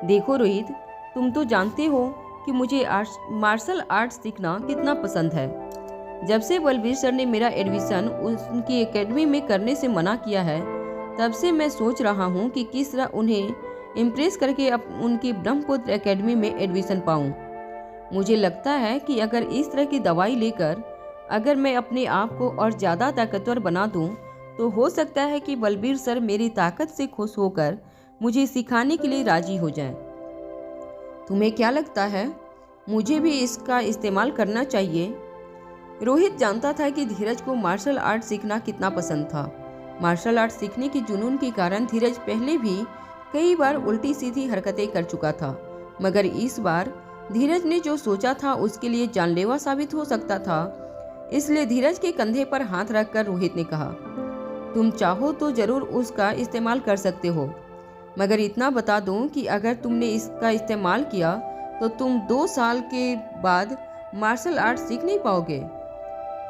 देखो रोहित, तुम तो जानते हो कि मुझे मार्शल आर्ट्स सीखना कितना पसंद है। जब से बलबीर सर ने मेरा एडमिशन उनकी एकेडमी में करने से मना किया है, तब से मैं सोच रहा हूँ कि किस तरह उन्हें इम्प्रेस करके उनकी ब्रह्मपुत्र एकेडमी में एडमिशन पाऊँ। मुझे लगता है कि अगर इस तरह की दवाई लेकर अगर मैं अपने आप को और ज़्यादा ताकतवर बना दूँ तो हो सकता है कि बलबीर सर मेरी ताकत से खुश होकर मुझे सिखाने के लिए राजी हो जाएं। तुम्हें क्या लगता है मुझे भी इसका इस्तेमाल करना चाहिए। रोहित जानता था कि धीरज को मार्शल आर्ट सीखना कितना पसंद था। मार्शल आर्ट सीखने के जुनून के कारण धीरज पहले भी कई बार उल्टी सीधी हरकतें कर चुका था, मगर इस बार धीरज ने जो सोचा था उसके लिए जानलेवा साबित हो सकता था। इसलिए धीरज के कंधे पर हाथ रखकर रोहित ने कहा, तुम चाहो तो जरूर उसका इस्तेमाल कर सकते हो, मगर इतना बता दूं कि अगर तुमने इसका इस्तेमाल किया तो तुम 2 साल के बाद मार्शल आर्ट सीख नहीं पाओगे।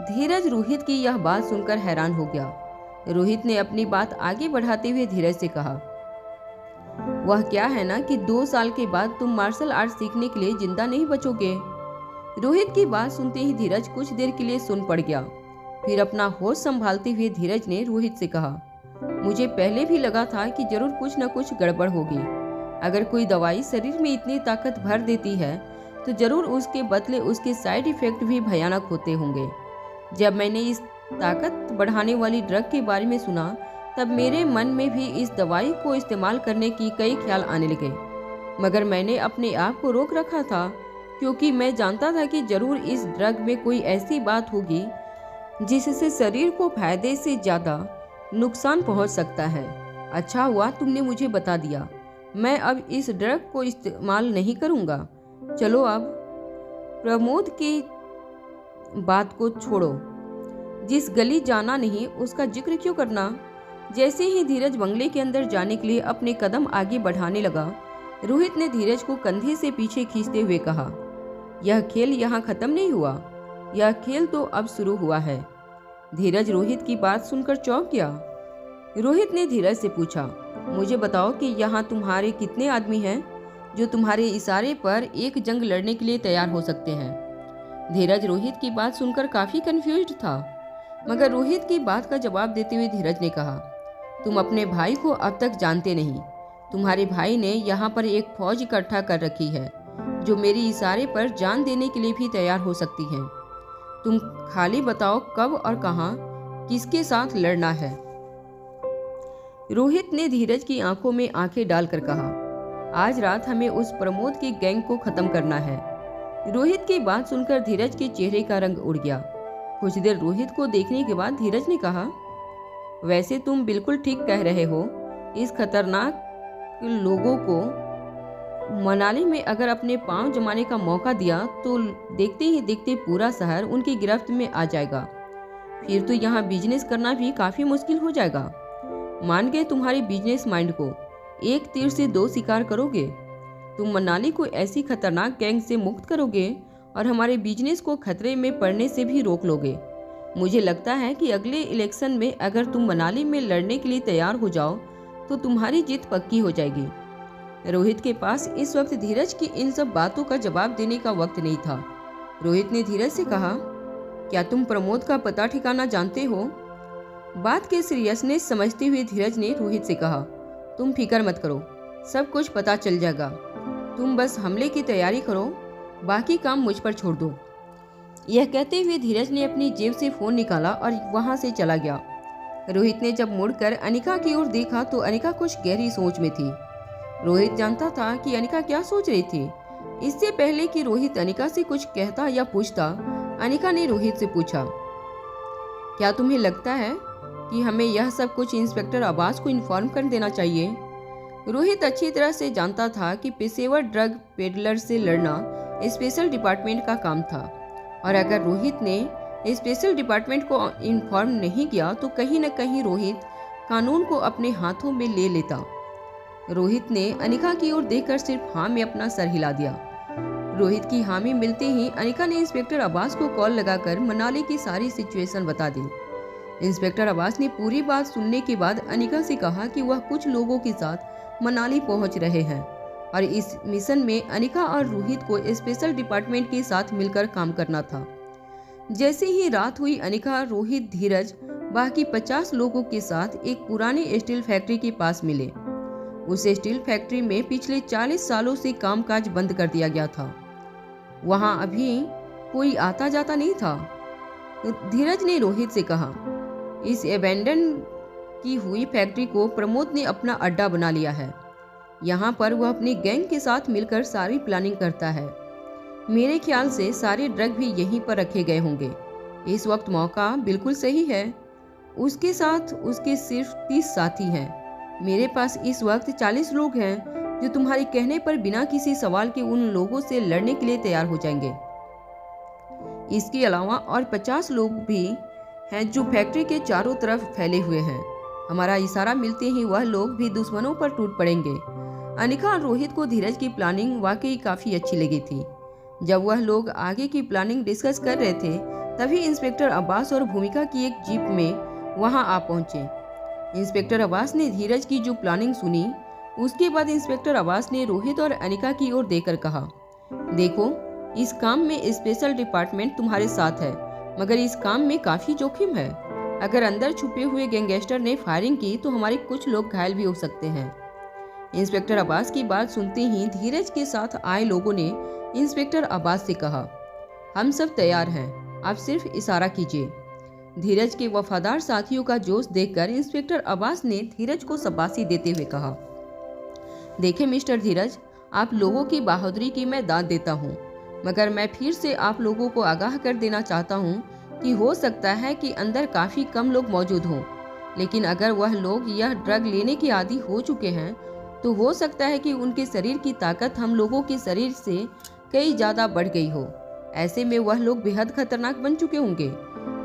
धीरज रोहित की यह बात सुनकर हैरान हो गया। रोहित ने अपनी बात आगे बढ़ाते हुए धीरज से कहा, वह क्या है ना कि 2 साल के बाद तुम मार्शल आर्ट सीखने के लिए जिंदा नहीं बचोगे। रोहित की बात सुनते ही धीरज कुछ देर के लिए सुन पड़ गया। फिर अपना होश संभालते हुए धीरज ने रोहित से कहा, मुझे पहले भी लगा था कि जरूर कुछ न कुछ गड़बड़ होगी। अगर कोई दवाई शरीर में इतनी ताकत भर देती है तो जरूर उसके बदले उसके साइड इफेक्ट भी भयानक होते होंगे। जब मैंने इस ताकत बढ़ाने वाली ड्रग के बारे में सुना तब मेरे मन में भी इस दवाई को इस्तेमाल करने की कई ख्याल आने लगे, मगर मैंने अपने आप को रोक रखा था क्योंकि मैं जानता था कि जरूर इस ड्रग में कोई ऐसी बात होगी जिससे शरीर को फायदे से ज़्यादा नुकसान पहुंच सकता है। अच्छा हुआ तुमने मुझे बता दिया, मैं अब इस ड्रग को इस्तेमाल नहीं करूँगा। चलो अब प्रमोद की बात को छोड़ो, जिस गली जाना नहीं उसका जिक्र क्यों करना। जैसे ही धीरज बंगले के अंदर जाने के लिए अपने कदम आगे बढ़ाने लगा, रोहित ने धीरज को कंधे से पीछे खींचते हुए कहा, यह खेल यहाँ खत्म नहीं हुआ, यह खेल तो अब शुरू हुआ है। धीरज रोहित की बात सुनकर चौंक गया। रोहित ने धीरज से पूछा, मुझे बताओ कि यहाँ तुम्हारे कितने आदमी हैं जो तुम्हारे इशारे पर एक जंग लड़ने के लिए तैयार हो सकते हैं। धीरज रोहित की बात सुनकर काफी कंफ्यूज्ड था, मगर रोहित की बात का जवाब देते हुए धीरज ने कहा, तुम अपने भाई को अब तक जानते नहीं। तुम्हारे भाई ने यहाँ पर एक फौज इकट्ठा कर रखी है जो मेरे इशारे पर जान देने के लिए भी तैयार हो सकती है। तुम खाली बताओ कब और कहाँ किसके साथ लड़ना है। रोहित ने धीरज की आंखों में आंखें डालकर कहा, आज रात हमें उस प्रमोद की गैंग को खत्म करना है। रोहित की बात सुनकर धीरज के चेहरे का रंग उड़ गया। कुछ देर रोहित को देखने के बाद धीरज ने कहा, वैसे तुम बिल्कुल ठीक कह रहे हो। इस खतरनाक लोगों को मनाली में अगर अपने पांव जमाने का मौका दिया तो देखते ही देखते पूरा शहर उनकी गिरफ्त में आ जाएगा। फिर तो यहाँ बिजनेस करना भी काफी मुश्किल हो जाएगा। मान गए तुम्हारे बिजनेस माइंड को, एक तीर से 2 शिकार करोगे। तुम मनाली को ऐसी खतरनाक गैंग से मुक्त करोगे और हमारे बिजनेस को खतरे में पड़ने से भी रोक लोगे। मुझे लगता है कि अगले इलेक्शन में अगर तुम मनाली में लड़ने के लिए तैयार हो जाओ तो तुम्हारी जीत पक्की हो जाएगी। रोहित के पास इस वक्त धीरज की इन सब बातों का जवाब देने का वक्त नहीं था। रोहित ने धीरज से कहा, क्या तुम प्रमोद का पता ठिकाना जानते हो? बात के सीरियसनेस समझते हुए धीरज ने रोहित से कहा, तुम फिक्र मत करो, सब कुछ पता चल जाएगा। तुम बस हमले की तैयारी करो, बाकी काम मुझ पर छोड़ दो। यह कहते हुए धीरज ने अपनी जेब से फोन निकाला और वहां से चला गया। रोहित ने जब मुड़कर अनिका की ओर देखा तो अनिका कुछ गहरी सोच में थी। रोहित जानता था कि अनिका क्या सोच रही थी। इससे पहले कि रोहित अनिका से कुछ कहता या पूछता, अनिका ने रोहित से पूछा, क्या तुम्हें लगता है कि हमें यह सब कुछ इंस्पेक्टर अब्बास को इन्फॉर्म कर देना चाहिए? रोहित अच्छी तरह से जानता था कि पेशेवर ड्रग पेडलर से लड़ना स्पेशल डिपार्टमेंट का काम था, और अगर रोहित ने स्पेशल डिपार्टमेंट को इन्फॉर्म नहीं किया तो कहीं न कहीं रोहित कानून को अपने हाथों में ले लेता। रोहित ने अनिका की ओर देखकर सिर्फ हाँ में अपना सर हिला दिया। रोहित की हामी मिलते ही अनिका ने इंस्पेक्टर अब्बास को कॉल लगाकर मनाली की सारी सिचुएशन बता दी। इंस्पेक्टर अब्बास ने पूरी बात सुनने के बाद अनिका से कहा कि वह कुछ लोगों के साथ मनाली पहुंच रहे हैं और इस मिशन में अनिका और रोहित को स्पेशल डिपार्टमेंट के साथ मिलकर काम करना था। जैसे ही रात हुई, अनिका, रोहित, धीरज बाकी 50 लोगों के साथ एक पुरानी स्टील फैक्ट्री के पास मिले। उस स्टील फैक्ट्री में पिछले 40 सालों से कामकाज बंद कर दिया गया था। वहां अभी कोई आता जाता नहीं था। धीरज ने रोहित से कहा, इस एबेंडन की हुई फैक्ट्री को प्रमोद ने अपना अड्डा बना लिया है। यहाँ पर वह अपनी गैंग के साथ मिलकर सारी प्लानिंग करता है। मेरे ख्याल से सारे ड्रग भी यहीं पर रखे गए होंगे। इस वक्त मौका बिल्कुल सही है। उसके साथ उसके सिर्फ 30 साथी हैं। मेरे पास इस वक्त 40 लोग हैं जो तुम्हारे कहने पर बिना किसी सवाल के उन लोगों से लड़ने के लिए तैयार हो जाएंगे। इसके अलावा और 50 लोग भी हैं जो फैक्ट्री के चारों तरफ फैले हुए हैं। हमारा इशारा मिलते ही वह लोग भी दुश्मनों पर टूट पड़ेंगे। अनिका और रोहित को धीरज की प्लानिंग वाकई काफ़ी अच्छी लगी थी। जब वह लोग आगे की प्लानिंग डिस्कस कर रहे थे तभी इंस्पेक्टर अब्बास और भूमिका की एक जीप में वहां आ पहुंचे। इंस्पेक्टर अब्बास ने धीरज की जो प्लानिंग सुनी, उसके बाद इंस्पेक्टर अब्बास ने रोहित और अनिका की ओर देखकर कहा, देखो, इस काम में स्पेशल डिपार्टमेंट तुम्हारे साथ है, मगर इस काम में काफ़ी जोखिम है। अगर अंदर छुपे हुए गैंगस्टर ने फायरिंग की तो हमारे कुछ लोग घायल भी हो सकते हैं। इंस्पेक्टर अब्बास की बात सुनते ही धीरज के साथ आए लोगों ने इंस्पेक्टर अब्बास से कहा, हम सब तैयार हैं, आप सिर्फ इशारा कीजिए। धीरज के वफादार साथियों का जोश देखकर इंस्पेक्टर अब्बास ने धीरज को शाबाशी देते हुए कहा, देखें मिस्टर धीरज, आप लोगों की बहादुरी की मैं दाद देता हूँ, मगर मैं फिर से आप लोगों को आगाह कर देना चाहता हूँ कि हो सकता है कि अंदर काफ़ी कम लोग मौजूद हों, लेकिन अगर वह लोग यह ड्रग लेने के आदी हो चुके हैं तो हो सकता है कि उनके शरीर की ताकत हम लोगों के शरीर से कई ज़्यादा बढ़ गई हो। ऐसे में वह लोग बेहद खतरनाक बन चुके होंगे।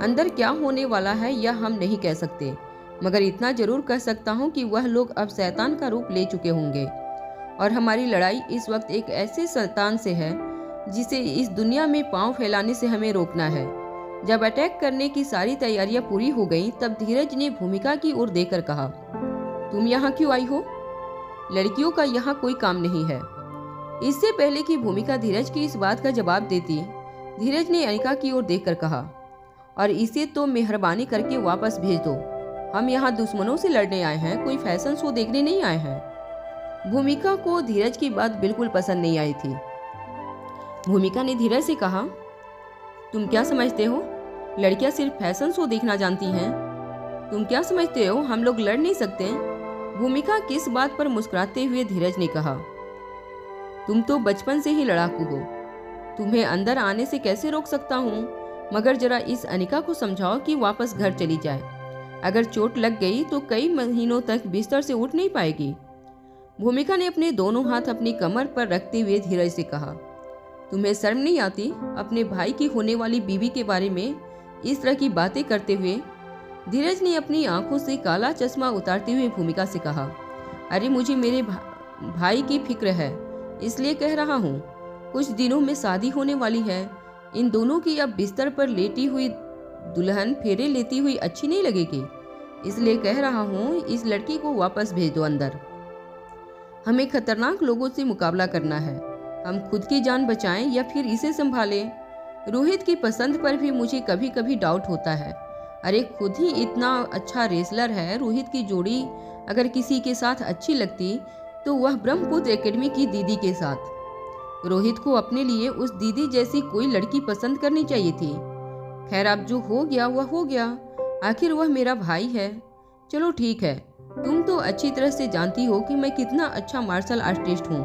अंदर क्या होने वाला है यह हम नहीं कह सकते, मगर इतना जरूर कह सकता हूँ कि वह लोग अब शैतान का रूप ले चुके होंगे और हमारी लड़ाई इस वक्त एक ऐसे शैतान से है जिसे इस दुनिया में पांव फैलाने से हमें रोकना है। जब अटैक करने की सारी तैयारियां पूरी हो गईं, तब धीरज ने भूमिका की ओर देखकर कहा, तुम यहाँ क्यों आई हो? लड़कियों का यहाँ कोई काम नहीं है। इससे पहले कि भूमिका धीरज की इस बात का जवाब देती, धीरज ने अनिका की ओर देखकर कहा, और इसे तो मेहरबानी करके वापस भेज दो। हम यहाँ दुश्मनों से लड़ने आए हैं, कोई फैशन शो देखने नहीं आए हैं। भूमिका को धीरज की बात बिल्कुल पसंद नहीं आई थी। भूमिका ने धीरज से कहा, तुम क्या समझते हो, लड़कियां सिर्फ फैशन शो देखना जानती हैं? तुम क्या समझते हो हम लोग लड़ नहीं सकते? भूमिका किस बात पर मुस्कुराते हुए धीरज ने कहा, तुम तो बचपन से ही लड़ाकू हो, तुम्हें अंदर आने से कैसे रोक सकता हूँ? मगर जरा इस अनिका को समझाओ कि वापस घर चली जाए। अगर चोट लग गई तो कई महीनों तक बिस्तर से उठ नहीं पाएगी। भूमिका ने अपने दोनों हाथ अपनी कमर पर रखते हुए धीरज से कहा, तुम्हें शर्म नहीं आती अपने भाई की होने वाली बीवी के बारे में इस तरह की बातें करते हुए? धीरज ने अपनी आंखों से काला चश्मा उतारते हुए भूमिका से कहा, अरे मुझे मेरे भाई की फिक्र है, इसलिए कह रहा हूँ। कुछ दिनों में शादी होने वाली है, इन दोनों की अब बिस्तर पर लेटी हुई दुल्हन फेरे लेती हुई अच्छी नहीं लगेगी, इसलिए कह रहा हूँ इस लड़की को वापस भेज दो अंदर। हमें खतरनाक लोगों से मुकाबला करना है, हम खुद की जान बचाएं या फिर इसे संभालें। रोहित की पसंद पर भी मुझे कभी कभी डाउट होता है। अरे खुद ही इतना अच्छा रेसलर है, रोहित की जोड़ी अगर किसी के साथ अच्छी लगती तो वह ब्रह्मपुत्र एकेडमी की दीदी के साथ। रोहित को अपने लिए उस दीदी जैसी कोई लड़की पसंद करनी चाहिए थी। खैर अब जो हो गया वह हो गया, आखिर वह मेरा भाई है। चलो ठीक है, तुम तो अच्छी तरह से जानती हो कि मैं कितना अच्छा मार्शल आर्टिस्ट हूँ।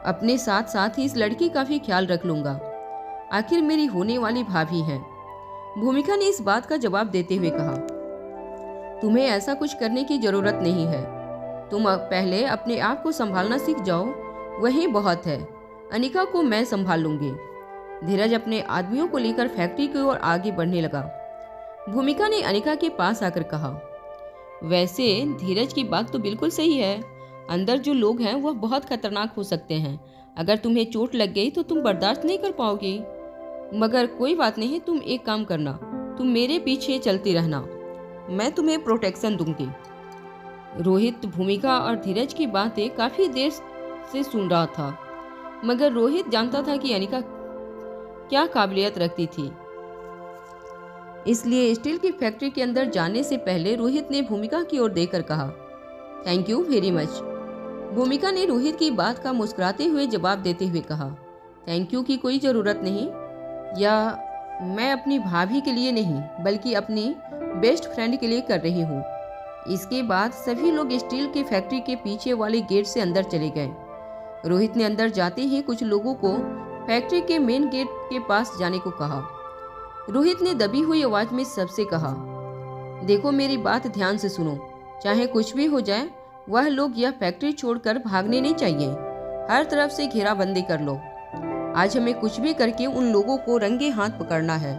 अपने साथ साथ ही इस लड़की का भी ख्याल रख लूँगा, आखिर मेरी होने वाली भाभी है। भूमिका ने इस बात का जवाब देते हुए कहा, तुम्हें ऐसा कुछ करने की जरूरत नहीं है, तुम पहले अपने आप को संभालना सीख जाओ, वही बहुत है। अनिका को मैं संभाल लूंगी। धीरज अपने आदमियों को लेकर फैक्ट्री की ओर आगे बढ़ने लगा। भूमिका ने अनिका के पास आकर कहा, वैसे धीरज की बात तो बिल्कुल सही है, अंदर जो लोग हैं वह बहुत खतरनाक हो सकते हैं। अगर तुम्हें चोट लग गई तो तुम बर्दाश्त नहीं कर पाओगी। मगर कोई बात नहीं, तुम एक काम करना, तुम मेरे पीछे चलती रहना, मैं तुम्हें प्रोटेक्शन दूंगी। रोहित भूमिका और धीरज की बातें काफी देर से सुन रहा था, मगर रोहित जानता था कि अनिका क्या काबिलियत रखती थी। इसलिए स्टील की फैक्ट्री के अंदर जाने से पहले रोहित ने भूमिका की ओर देखकर कहा, थैंक यू वेरी मच। भूमिका ने रोहित की बात का मुस्कुराते हुए जवाब देते हुए कहा, थैंक यू की कोई ज़रूरत नहीं, या मैं अपनी भाभी के लिए नहीं बल्कि अपनी बेस्ट फ्रेंड के लिए कर रही हूँ। इसके बाद सभी लोग स्टील की फैक्ट्री के पीछे वाले गेट से अंदर चले गए। रोहित ने अंदर जाते ही कुछ लोगों को फैक्ट्री के मेन गेट के पास जाने को कहा। रोहित ने दबी हुई आवाज में सबसे कहा, देखो मेरी बात ध्यान से सुनो, चाहे कुछ भी हो जाए वह लोग यह फैक्ट्री छोड़कर भागने नहीं चाहिए। हर तरफ से घेराबंदी कर लो। आज हमें कुछ भी करके उन लोगों को रंगे हाथ पकड़ना है।